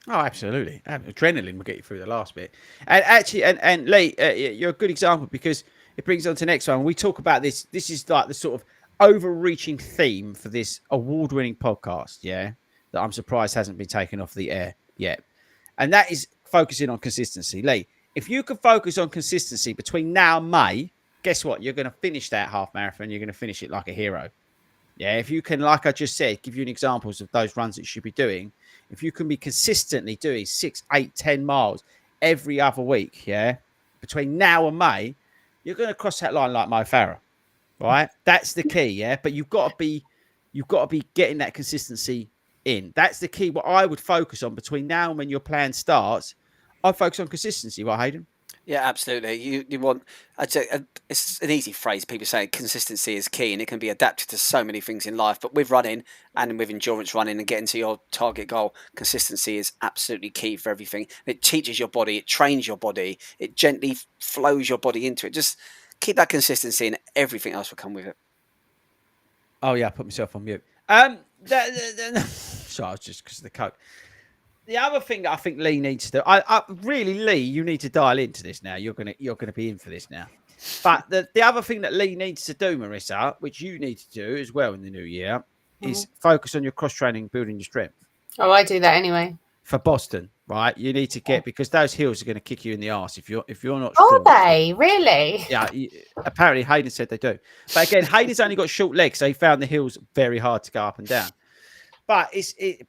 Oh, absolutely. Adrenaline will get you through the last bit. And actually, and Lee, you're a good example because it brings on to the next one. We talk about this. This is like the sort of overreaching theme for this award-winning podcast, that I'm surprised hasn't been taken off the air yet. And that is focusing on consistency. Lee, if you can focus on consistency between now and May, guess what? You're going to finish that half marathon. You're going to finish it like a hero. Yeah, if you can, like I just said, give you an examples of those runs that you should be doing. If you can be consistently doing 6, 8, 10 miles every other week, between now and May, you're going to cross that line like Mo Farah, right? That's the key, But you've got to be getting that consistency in. That's the key. What I would focus on between now and when your plan starts, I'd focus on consistency, right, Hayden? Yeah, absolutely. You want, I'd say, it's an easy phrase. People say consistency is key, and it can be adapted to so many things in life. But with running and with endurance running and getting to your target goal, consistency is absolutely key for everything. It teaches your body, it trains your body, it gently flows your body into it. Just keep that consistency, and everything else will come with it. Oh yeah, I put myself on mute. Sorry, I was just because of the Coke. The other thing that I think Lee needs to do, Lee, you need to dial into this now. You're gonna be in for this now. But the other thing that Lee needs to do, Marissa, which you need to do as well in the new year, is focus on your cross training, building your strength. Oh, I do that anyway. For Boston, right? You need to get, because those hills are going to kick you in the arse if you're not. Are they really? Yeah. Apparently, Hayden said they do. But again, Hayden's only got short legs, so he found the hills very hard to go up and down. But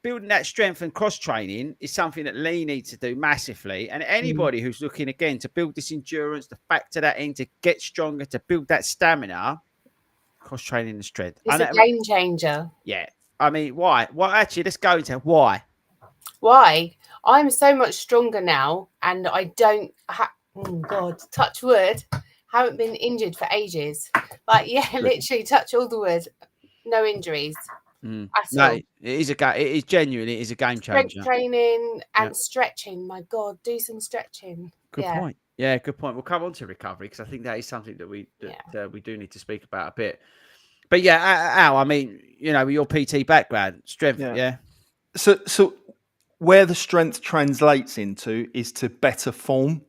building that strength and cross training is something that Lee needs to do massively. And anybody who's looking again to build this endurance, to factor that in, to get stronger, to build that stamina, cross training and strength. It's a game changer. Yeah. I mean, why? Well, actually, let's go into why. Why? I'm so much stronger now, and I don't touch wood, haven't been injured for ages. Literally touch all the wood, no injuries. No, it is genuinely a game changer. Strength training and stretching. My God, do some stretching. Good point. Yeah, good point. We'll come on to recovery because I think that is something that we do need to speak about a bit. But Al, I mean, with your PT background, strength, So where the strength translates into is to better form,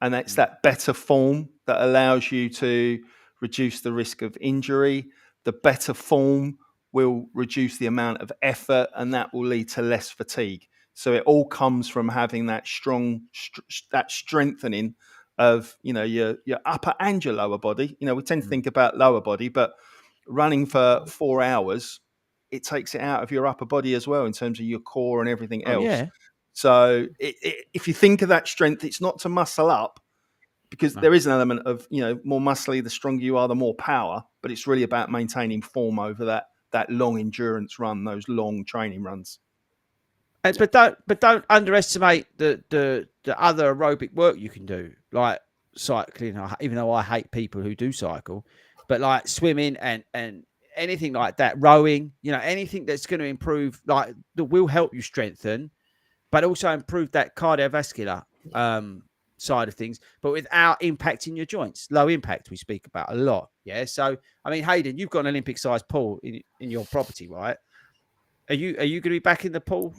and that's that better form that allows you to reduce the risk of injury. The better form will reduce the amount of effort, and that will lead to less fatigue. So it all comes from having that that strengthening of your upper and your lower body. We tend to think about lower body, but running for 4 hours, it takes it out of your upper body as well in terms of your core and everything else. Yeah. So if you think of that strength, it's not to muscle up, because there is an element of more muscly, the stronger you are, the more power. But it's really about maintaining form over that long endurance run, those long training runs. But don't underestimate the other aerobic work you can do, like cycling. Even though I hate people who do cycle, but like swimming and anything like that, rowing, anything that's going to improve, like that will help you strengthen, but also improve that cardiovascular side of things, but without impacting your joints. Low impact we speak about a lot. Yeah. So I mean, Hayden, you've got an Olympic sized pool in your property, right? Are you going to be back in the pool?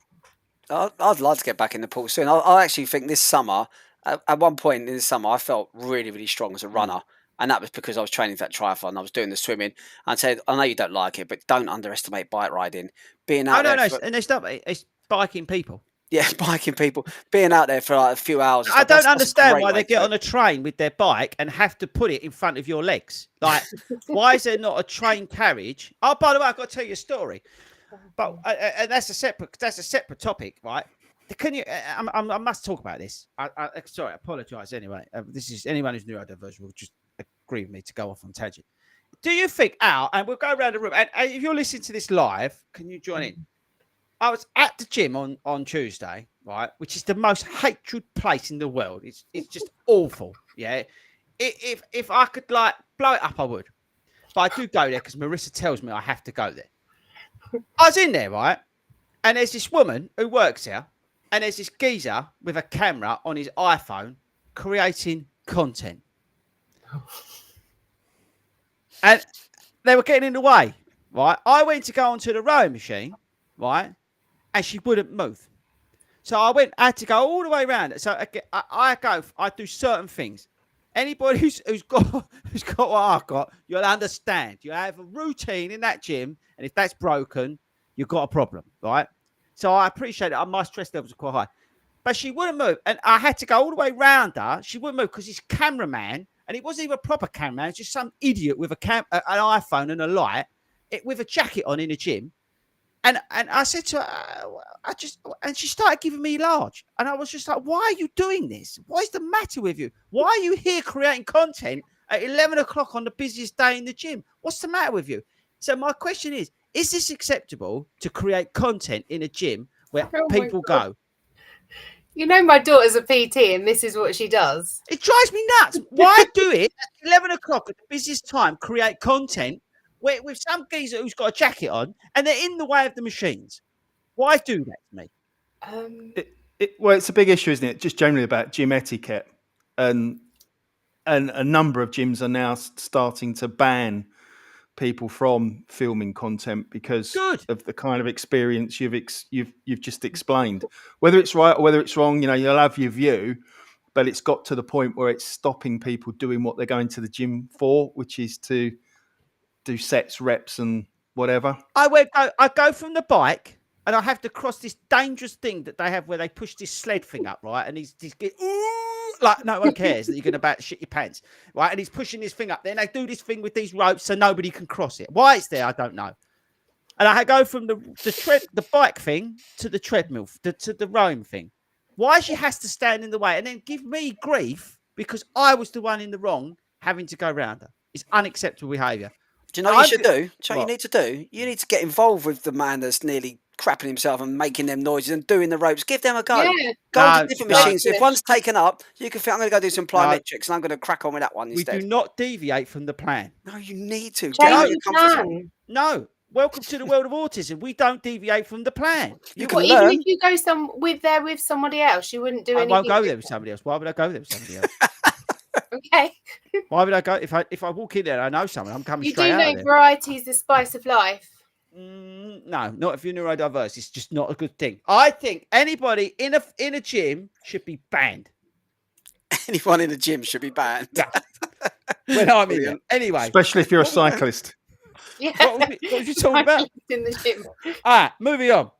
I'd love to get back in the pool soon. I actually think this summer, at one point in the summer, I felt really, really strong as a runner. And that was because I was training for that triathlon. I was doing the swimming. And I said, I know you don't like it, but don't underestimate bike riding. Being out and it's biking people. Yeah, biking people. Being out there for like a few hours. I don't understand why they get on a train with their bike and have to put it in front of your legs. Like, why is there not a train carriage? Oh, by the way, I've got to tell you a story. But that's a separate topic, right? Can you? I must talk about this. Sorry, I apologise. Anyway, this is anyone who's neurodivergent will just agree with me to go off on tangent. Do you think, Al? And we'll go around the room. And if you're listening to this live, can you join in? I was at the gym on Tuesday, right, which is the most hatred place in the world. It's just awful. Yeah. If I could like blow it up, I would. But I do go there because Marissa tells me I have to go there. I was in there, right? And there's this woman who works there, and there's this geezer with a camera on his iPhone creating content. And they were getting in the way, right? I went to go onto the rowing machine, right? And she wouldn't move. So I had to go all the way around it. So I do certain things. Anybody who's got what I've got, you'll understand. You have a routine in that gym, and if that's broken, you've got a problem, right? So I appreciate it. My stress levels are quite high. But she wouldn't move. And I had to go all the way around her. She wouldn't move because this cameraman, and it wasn't even a proper cameraman, it's just some idiot with an iPhone and a light, with a jacket on in a gym. And I said to her, and she started giving me large. And I was just like, why are you doing this? What is the matter with you? Why are you here creating content at 11 o'clock on the busiest day in the gym? What's the matter with you? So my question is this acceptable to create content in a gym where people go? You know, my daughter's a PT and this is what she does. It drives me nuts. Why do it at 11 o'clock at the busiest time, create content with some geezer who's got a jacket on and they're in the way of the machines? Why do that to me? Well, it's a big issue, isn't it? Just generally about gym etiquette. And a number of gyms are now starting to ban people from filming content because of the kind of experience you've just explained. Whether it's right or whether it's wrong, you'll have your view, but it's got to the point where it's stopping people doing what they're going to the gym for, which is to do sets, reps, and whatever. I go from the bike, and I have to cross this dangerous thing that they have where they push this sled thing up, right? And he's like, no one cares that you're going to about to shit your pants, right? And he's pushing this thing up. Then they do this thing with these ropes so nobody can cross it. Why it's there, I don't know. And I go from the bike thing to the treadmill, to the rowing thing. Why she has to stand in the way and then give me grief because I was the one in the wrong having to go round her? It's unacceptable behaviour. Do you know what you should do? Do you know what you need to do? You need to get involved with the man that's nearly crapping himself and making them noises and doing the ropes. Give them a go. Yeah. Go to different machines. If one's taken up, you can think, I'm going to go do some plyometrics and I'm going to crack on with that one instead. We do not deviate from the plan. No, you need to. Get out of your comfort zone. No. Welcome to the world of autism. We don't deviate from the plan. You can even learn. if you go with somebody else, you wouldn't do anything. I won't go there with somebody else. Why would I go there with somebody else? Okay. Why would I go if I walk in there and I know someone? I'm coming You straight do out know of there. variety's the spice of life. No, not if you're neurodiverse. It's just not a good thing. I think anybody in a gym should be banned. Anyone in a gym should be banned. Yeah. When I'm in there. Anyway. Especially if you're a cyclist. Yeah. What was you talking about? In the gym. All right, moving on.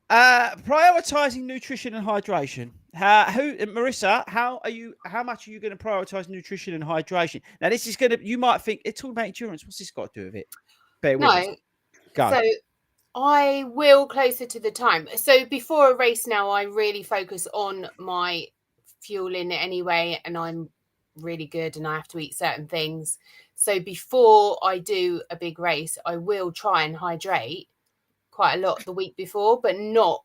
Prioritizing nutrition and hydration. Marissa, how much are you going to prioritize nutrition and hydration? Now, this is you might think it's all about endurance. What's this got to do with it? Bear with us. Go. So I will closer to the time. So before a race now, I really focus on my fueling anyway, and I'm really good and I have to eat certain things. So before I do a big race, I will try and hydrate quite a lot the week before, but not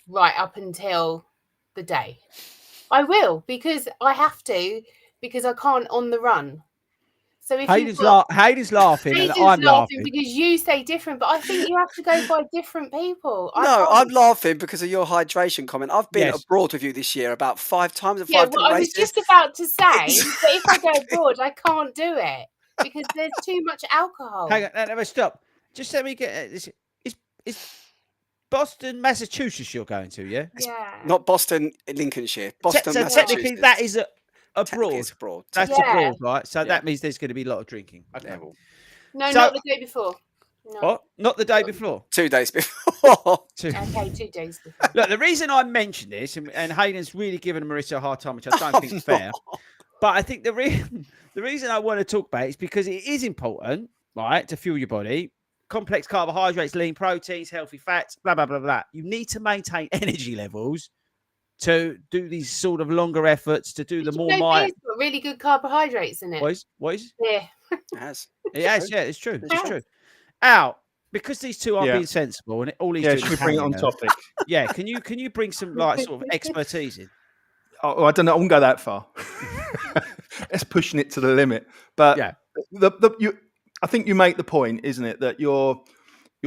right up until the day. I will, because I have to, because I can't on the run. So if Hayden's laughing and I'm laughing because you say different, but I think you have to go by different people. I'm laughing because of your hydration comment. I've been abroad with you this year about 5 times and 5 different I was races. just about to say that if I go abroad, I can't do it because there's too much alcohol. Hang on, let me stop. Just let me get this. It's Boston, Massachusetts you're going to, yeah? Yeah. Not Boston, Lincolnshire. Boston, so Massachusetts. technically that is abroad. It's abroad. That's abroad, right? So that means there's going to be a lot of drinking. Okay. Yeah. No, not the day before. No. What? Not the day before? 2 days before. Okay, 2 days before. Look, the reason I mention this, and Hayden's really given Marissa a hard time, which I don't think is fair, but I think the reason I want to talk about it is because it is important, right, to fuel your body. Complex carbohydrates, lean proteins, healthy fats, blah, blah, blah, blah. You need to maintain energy levels to do these sort of longer efforts, to do the more beer's got really good carbohydrates in it. What is? Yeah. It has. Yeah, it's true. It's true. Al, because these two are being sensible and all these should we bring it on topic? Yeah, can you bring some like sort of expertise in? Oh, I don't know. I won't go that far. It's pushing it to the limit. But I think you make the point, isn't it, that you're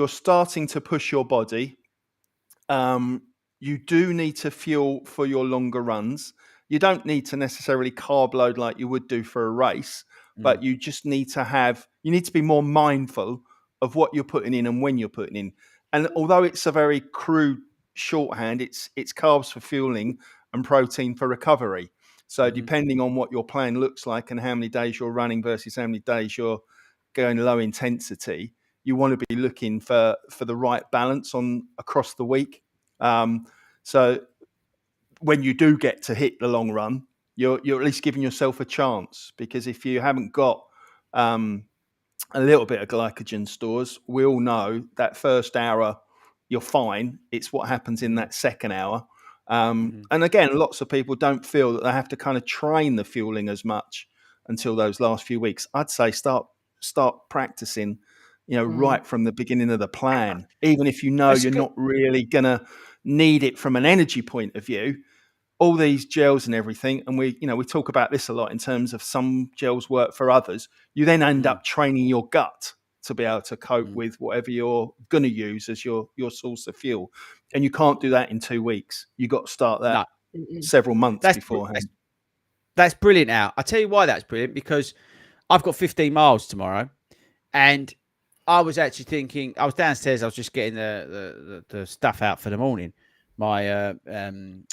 starting to push your body. You do need to fuel for your longer runs. You don't need to necessarily carb load like you would do for a race, but you just need to be more mindful of what you're putting in and when you're putting in. And although it's a very crude shorthand, it's carbs for fueling and protein for recovery. So depending on what your plan looks like and how many days you're running versus how many days you're going low intensity, you want to be looking for the right balance across the week. So when you do get to hit the long run, you're at least giving yourself a chance, because if you haven't got a little bit of glycogen stores, we all know that first hour you're fine. It's what happens in that second hour. And again, lots of people don't feel that they have to kind of train the fueling as much until those last few weeks. I'd say start practicing, right from the beginning of the plan, even if you're not really going to need it from an energy point of view. All these gels and everything, and we talk about this a lot in terms of some gels work for others. You then end up training your gut to be able to cope with whatever you're going to use as your source of fuel, and you can't do that in 2 weeks. You got to start that several months beforehand. That's brilliant. Al, I'll tell you why that's brilliant, because I've got 15 miles tomorrow, and I was actually thinking, I was downstairs, I was just getting the stuff out for the morning, my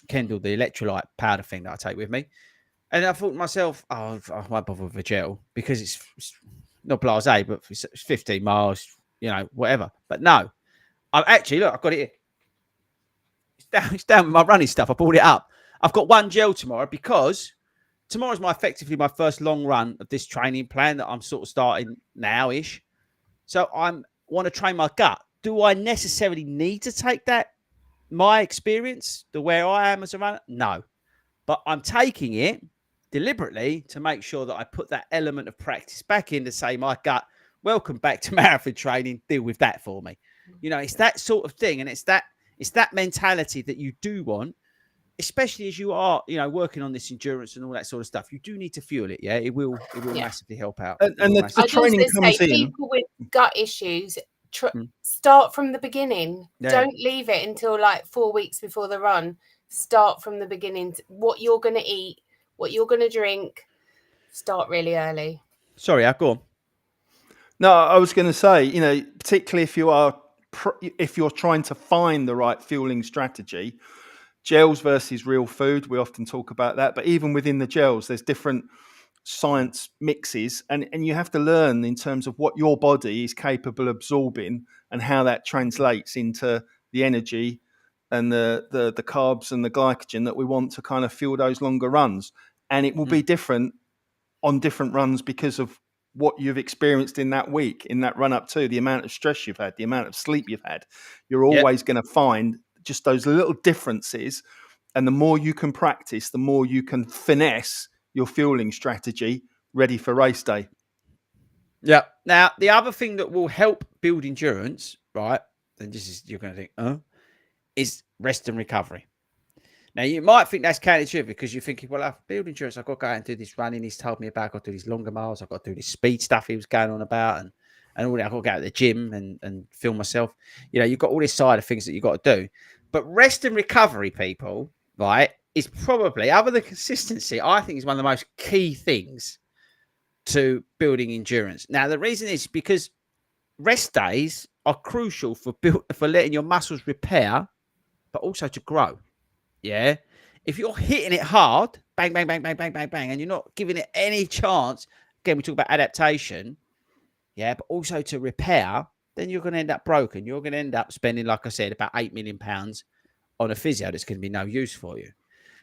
Kendall, the electrolyte powder thing that I take with me. And I thought to myself, I won't bother with a gel because it's not blasé, but it's 15 miles, whatever. But no, I've got it here. It's down with my running stuff. I brought it up. I've got one gel tomorrow because tomorrow's effectively my first long run of this training plan that I'm sort of starting now-ish. So I want to train my gut. Do I necessarily need to take that? My experience, the where I am as a runner? No. But I'm taking it deliberately to make sure that I put that element of practice back in to say, my gut, welcome back to marathon training. Deal with that for me. It's that sort of thing. And it's that mentality that you do want, especially as you are, working on this endurance and all that sort of stuff. You do need to fuel it. Yeah, it will massively help out. And the training comes in. People with gut issues, start from the beginning. Yeah. Don't leave it until like 4 weeks before the run. Start from the beginning. What you're going to eat, what you're going to drink. Start really early. Sorry, I'll go on. No, I was going to say, particularly if you're trying to find the right fueling strategy, gels versus real food, we often talk about that. But even within the gels, there's different science mixes, and you have to learn in terms of what your body is capable of absorbing and how that translates into the energy and the carbs and the glycogen that we want to kind of fuel those longer runs. And it will be different on different runs because of what you've experienced in that week, in that run up to the amount of stress you've had, the amount of sleep you've had. You're always going to find just those little differences. And the more you can practice, the more you can finesse your fueling strategy ready for race day. Yeah. Now, the other thing that will help build endurance, right, and you're going to think, is rest and recovery. Now, you might think that's counterintuitive because you're thinking, well, I've built endurance. I've got to go out and do this running. He's told me about. I've got to do these longer miles. I've got to do this speed stuff he was going on about. And all that. I've got to go out to the gym and film myself. You've got all this side of things that you've got to do. But rest and recovery, people, right, is probably, other than consistency, I think is one of the most key things to building endurance. Now, the reason is because rest days are crucial for letting your muscles repair, but also to grow. Yeah. If you're hitting it hard, bang, bang, bang, bang, bang, bang, bang, and you're not giving it any chance, again, we talk about adaptation, but also to repair, then you're going to end up broken. You're going to end up spending, like I said, about £8 million on a physio that's going to be no use for you.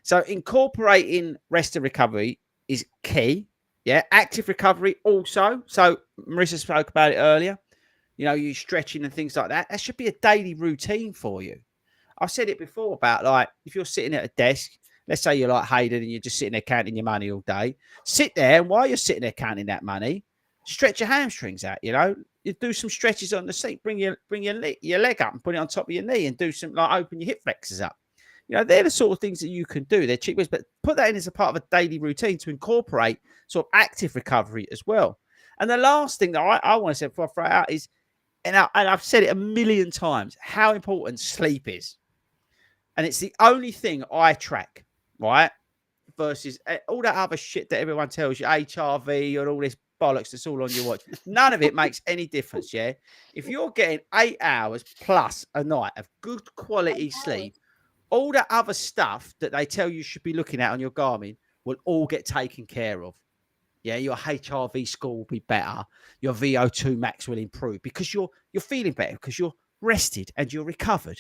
So incorporating rest and recovery is key. Yeah. Active recovery also. So Marissa spoke about it earlier. You stretching and things like that. That should be a daily routine for you. I've said it before about, like, if you're sitting at a desk, let's say you're like Hayden and you're just sitting there counting your money all day, sit there, and while you're sitting there counting that money, stretch your hamstrings out, you do some stretches on the seat, bring your leg up and put it on top of your knee and do some, like, open your hip flexors up. They're the sort of things that you can do. They're cheap ways, but put that in as a part of a daily routine to incorporate sort of active recovery as well. And the last thing that I want to say before I throw it out is, and I've said it a million times, how important sleep is. And it's the only thing I track, right? Versus all that other shit that everyone tells you, HRV and all this bollocks that's all on your watch. None of it makes any difference, yeah? If you're getting 8 hours plus a night of good quality sleep, all that other stuff that they tell you should be looking at on your Garmin will all get taken care of. Yeah, your HRV score will be better. Your VO2 max will improve because you're feeling better because you're rested and you're recovered.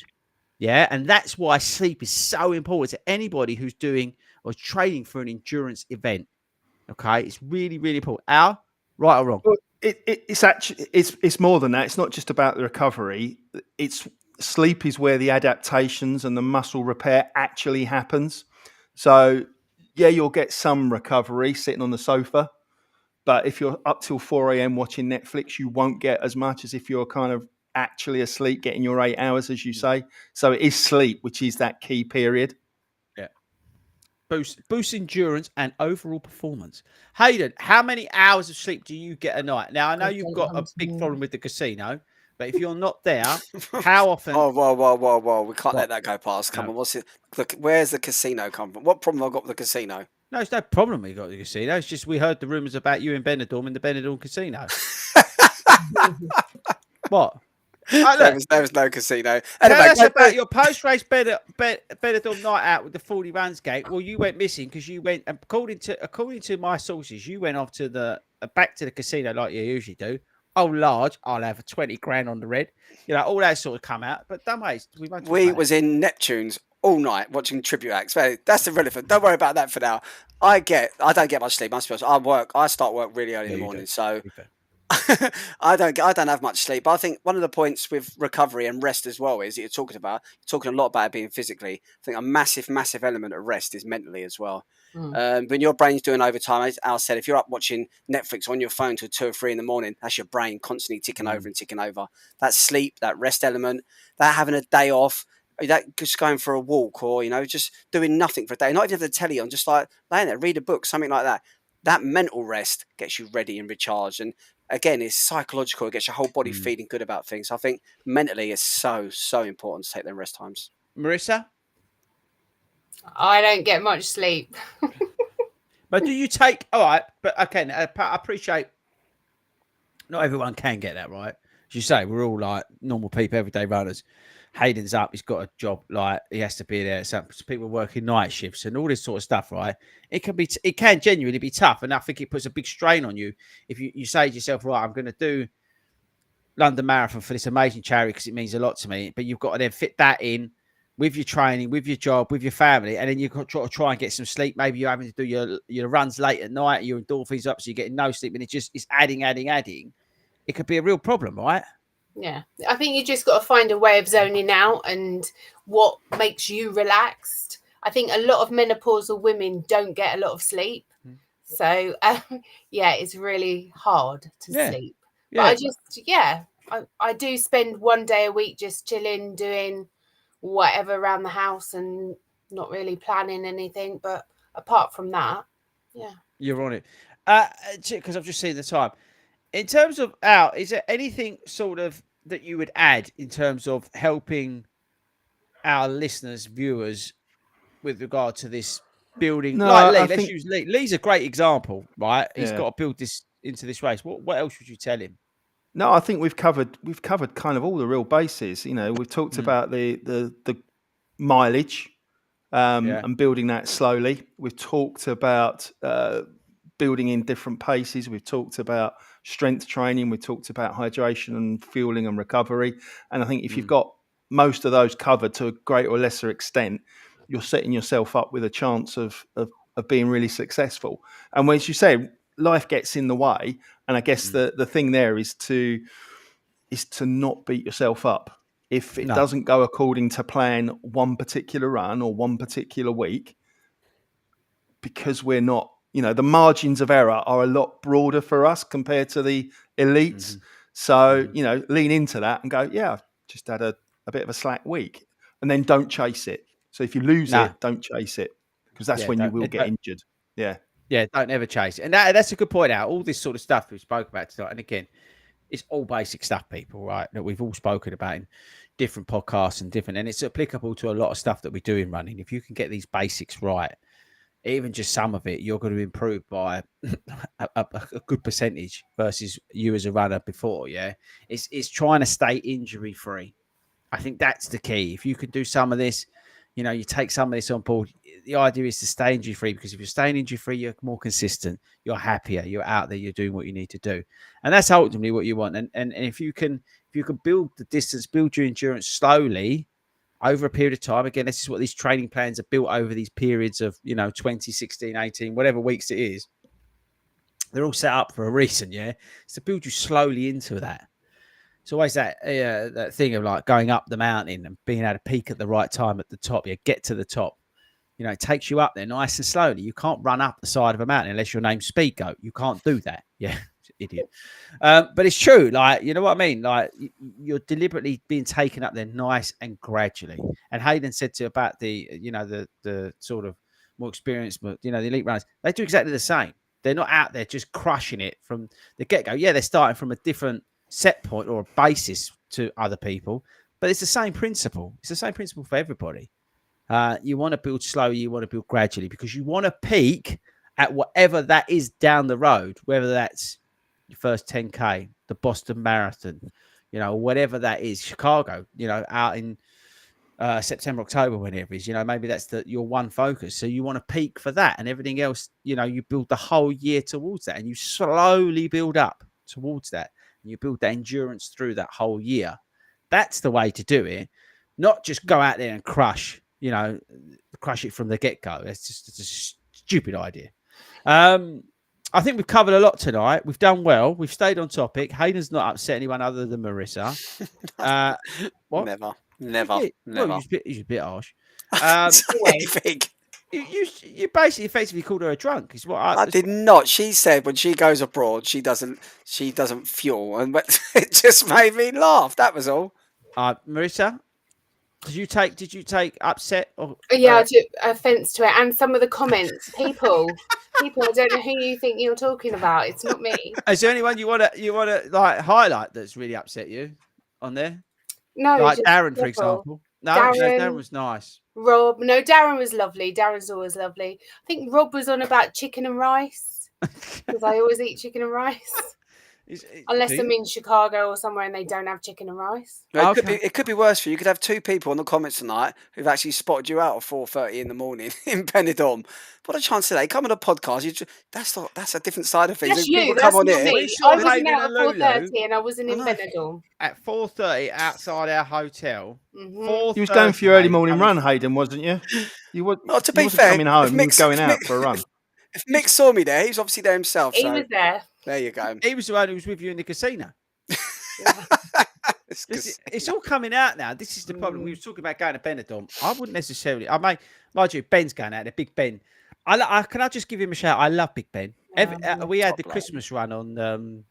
Yeah, and that's why sleep is so important to anybody who's doing or training for an endurance event. Okay, it's really, really important. Al, right or wrong? Well, it's actually it's more than that. It's not just about the recovery. It's sleep is where the adaptations and the muscle repair actually happens. So yeah, you'll get some recovery sitting on the sofa, but if you're up till 4 a.m. watching Netflix, you won't get as much as if you're kind of actually asleep, getting your 8 hours, as you say. So it is sleep, which is that key period. Yeah. Boost endurance and overall performance. Hayden, how many hours of sleep do you get a night? Now, I know you've got a big problem with the casino, but if you're not there, how often? Whoa. We can't let that go past. Come on, what's it? Look, where's the casino come from? What problem have I got with the casino? No, it's no problem we got the casino. It's just we heard the rumours about you in Benidorm in the Benidorm casino. What? There was no casino. Tell us about your post-race Benidorm night out with the 40 runs gate. Well, you went missing because you went, according to my sources, you went off to the back to the casino like you usually do. Oh, large, I'll have 20 grand on the red. You know, all that sort of come out. But dumb ways, we was in Neptune's all night watching tribute acts. That's irrelevant. Don't worry about that for now. I don't get much sleep. I start work really early in the morning, so I don't have much sleep. But I think one of the points with recovery and rest as well is that you're talking a lot about it being physically. I think a massive element of rest is mentally as well. When your brain's doing overtime, as Al said, if you're up watching Netflix on your phone till 2 or 3 in the morning, that's your brain constantly ticking over and ticking over. That sleep, that rest element, that having a day off, that just going for a walk, or just doing nothing for a day, not even have the telly on, just like laying there, read a book, something like that. That mental rest gets you ready and recharged. And again, it's psychological. It gets your whole body feeling good about things. I think mentally it's so important to take them rest times. Marissa? I don't get much sleep. But do you take, all right, but okay, I appreciate not everyone can get that, right? As you say, we're all like normal people, everyday runners. Hayden's up, he's got a job, like he has to be there. Some people working night shifts and all this sort of stuff, right? It can genuinely be tough. And I think it puts a big strain on you if you say to yourself, right, I'm going to do London Marathon for this amazing charity because it means a lot to me. But you've got to then fit that in with your training, with your job, with your family, and then you've got to try and get some sleep. Maybe you're having to do your runs late at night, your endorphins up, so you're getting no sleep, and it's adding. It could be a real problem, right? Yeah, I think you just got to find a way of zoning out and what makes you relaxed. I think a lot of menopausal women don't get a lot of sleep. So, it's really hard to sleep. Yeah. But I do spend 1 day a week just chilling, doing whatever around the house and not really planning anything. But apart from that, You're on it. Because I've just seen the time. In terms of Al, is there anything sort of that you would add in terms of helping our listeners, viewers, with regard to this building? No, like Lee, I let's think use Lee. Lee's a great example, right? He's Yeah. got to build this into this race. What else would you tell him? No, I think we've covered kind of all the real bases. We've talked about the mileage and building that slowly. We've talked about building in different paces. We've talked about strength training. We've talked about hydration and fueling and recovery. And I think if you've got most of those covered to a greater or lesser extent, you're setting yourself up with a chance of being really successful. And as you say, life gets in the way. And I guess the thing there is to not beat yourself up. If it doesn't go according to plan one particular run or one particular week, because we're not, the margins of error are a lot broader for us compared to the elites. So, lean into that and go, I've just had a bit of a slack week, and then don't chase it. So if you lose it, don't chase it, because that's when you will get injured. Yeah. Yeah, don't ever chase it. And that's a good point out. All this sort of stuff we spoke about tonight. And again, it's all basic stuff, people, right? That we've all spoken about in different podcasts and it's applicable to a lot of stuff that we do in running. If you can get these basics right, even just some of it, you're going to improve by a good percentage versus you as a runner before. Yeah. It's trying to stay injury free. I think that's the key. If you can do some of this, you take some of this on board. The idea is to stay injury free, because if you're staying injury free, you're more consistent, you're happier, you're out there, you're doing what you need to do. And that's ultimately what you want. And if you can build the distance, build your endurance slowly over a period of time. Again, this is what these training plans are built over these periods of, 20, 16, 18, whatever weeks it is. They're all set up for a reason. Yeah. It's to build you slowly into that. It's always that thing of like going up the mountain and being able to peak at the right time at the top. You get to the top. It takes you up there nice and slowly. You can't run up the side of a mountain unless your name's Speedgoat. You can't do that. Yeah, idiot. But it's true. Like, you know what I mean? Like, you're deliberately being taken up there nice and gradually. And Hayden said about the sort of more experienced, but the elite runners, they do exactly the same. They're not out there just crushing it from the get-go. Yeah, they're starting from a different set point or a basis to other people, but it's the same principle. It's the same principle for everybody. You want to build slowly, you want to build gradually, because you want to peak at whatever that is down the road, whether that's your first 10K, the Boston Marathon, whatever that is, Chicago, out in September, October, whenever it is, maybe that's your one focus. So you want to peak for that, and everything else, you build the whole year towards that, and you slowly build up towards that. You build that endurance through that whole year. That's the way to do it. Not just go out there and crush it from the get-go. It's a stupid idea. I think we've covered a lot tonight. We've done well. We've stayed on topic. Hayden's not upset anyone other than Marissa. What? Never. Well, he's a bit harsh. Anything. You basically effectively called her a drunk. Is what I did not. She said when she goes abroad, she doesn't fuel, and it just made me laugh. That was all. Marissa, did you take upset? Or, yeah, I took offence to it, and some of the comments. People, I don't know who you think you're talking about. It's not me. Is there anyone you want to like highlight that's really upset you on there? No, like Darren, for example. No, Darren was nice. Rob, no, Darren was lovely. Darren's always lovely. I think Rob was on about chicken and rice, because I always eat chicken and rice. Unless I'm in Chicago or somewhere and they don't have chicken and rice. No, it could be worse for you. You could have two people in the comments tonight who've actually spotted you out at 4:30 in the morning in Benidorm. What a chance today! Come on a podcast. That's a different side of things. That's you. That's not me. I wasn't out at 4:30 and I wasn't in Benidorm. At 4:30 outside our hotel. Mm-hmm. You was going for your early morning run, Hayden, wasn't you? You were. To be fair, coming home. You were going out for a run. If Mick saw me there, he was obviously there himself. He was there. There you go. He was the one who was with you in the casino. It's all coming out now. This is the problem. We were talking about going to Benidorm. I wouldn't necessarily. Mind you, Ben's going out there. Big Ben. Can I just give him a shout? I love Big Ben. We had the Christmas run on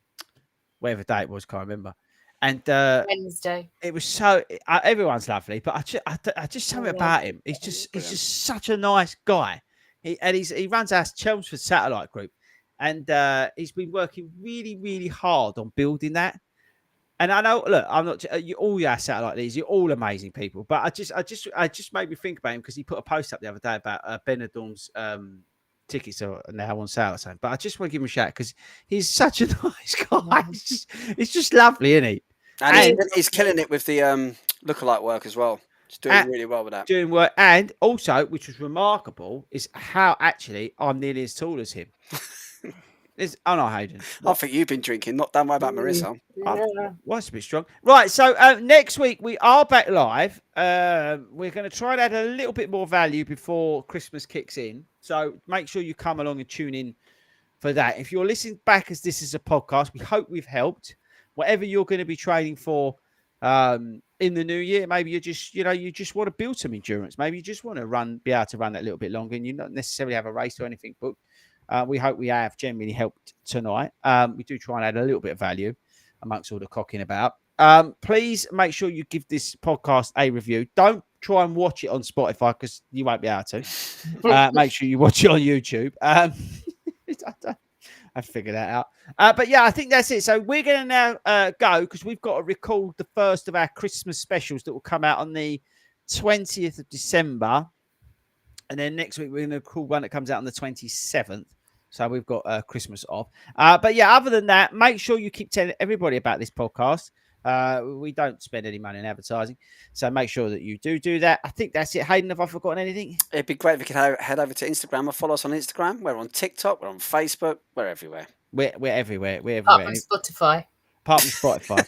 whatever day it was. Can't remember. And Wednesday. It was so. Everyone's lovely, but I just something about him. He's just such a nice guy. He runs our Chelmsford satellite group. And he's been working really, really hard on building that. And I know, look, I'm not all your satellite leads. You're all amazing people, but I just made me think about him because he put a post up the other day about Benidorm's tickets are now on sale or something. But I just want to give him a shout because he's such a nice guy. He's just lovely, isn't he? And he's killing it with the lookalike work as well. He's doing really well with that. Doing work, and also, which was remarkable, is how actually I'm nearly as tall as him. Oh no, Hayden. I think you've been drinking. Don't worry about Marissa. Well, that's a bit strong. Right, so next week we are back live. We're going to try and add a little bit more value before Christmas kicks in. So make sure you come along and tune in for that. If you're listening back as this is a podcast, we hope we've helped. Whatever you're going to be training for in the new year, maybe you just want to build some endurance. Maybe you just want to be able to run that little bit longer, and you not necessarily have a race or anything booked. We hope we have generally helped tonight. We do try and add a little bit of value amongst all the cocking about. Please make sure you give this podcast a review. Don't try and watch it on Spotify because you won't be able to. Make sure you watch it on YouTube. I figured that out. But yeah, I think that's it. So we're going to now go because we've got to record the first of our Christmas specials that will come out on the 20th of December. And then next week, we're going to record one that comes out on the 27th. So we've got Christmas off. But yeah, other than that, make sure you keep telling everybody about this podcast. We don't spend any money in advertising. So make sure that you do that. I think that's it. Hayden, have I forgotten anything? It'd be great if you could head over to Instagram or follow us on Instagram. We're on TikTok. We're on Facebook. We're everywhere. We're everywhere. We're Apart everywhere. from Spotify. Apart from Spotify.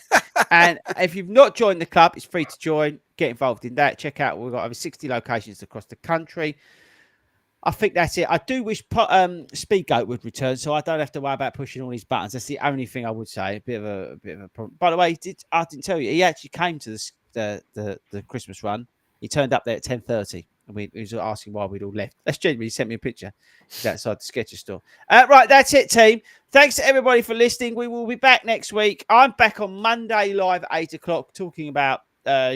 And if you've not joined the club, it's free to join. Get involved in that. Check out. We've got over 60 locations across the country. I think that's it. I do wish Speedgoat would return, so I don't have to worry about pushing all these buttons. That's the only thing I would say. A bit of a problem. By the way, I didn't tell you. He actually came to the Christmas run. He turned up there at 10:30, and he was asking why we'd all left. That's genuinely. He sent me a picture. He's outside the Skechers store. Right, that's it, team. Thanks to everybody for listening. We will be back next week. I'm back on Monday live at 8 o'clock, talking about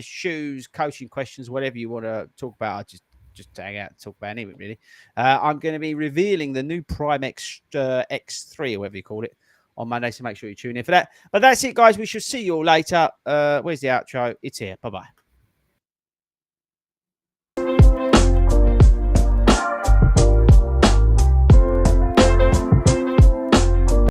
shoes, coaching questions, whatever you want to talk about. I just hang out and talk about anything, really. I'm going to be revealing the new Prime X3, or whatever you call it, on Monday, so make sure you tune in for that. But that's it, guys. We shall see you all later. Where's the outro? It's here. Bye-bye.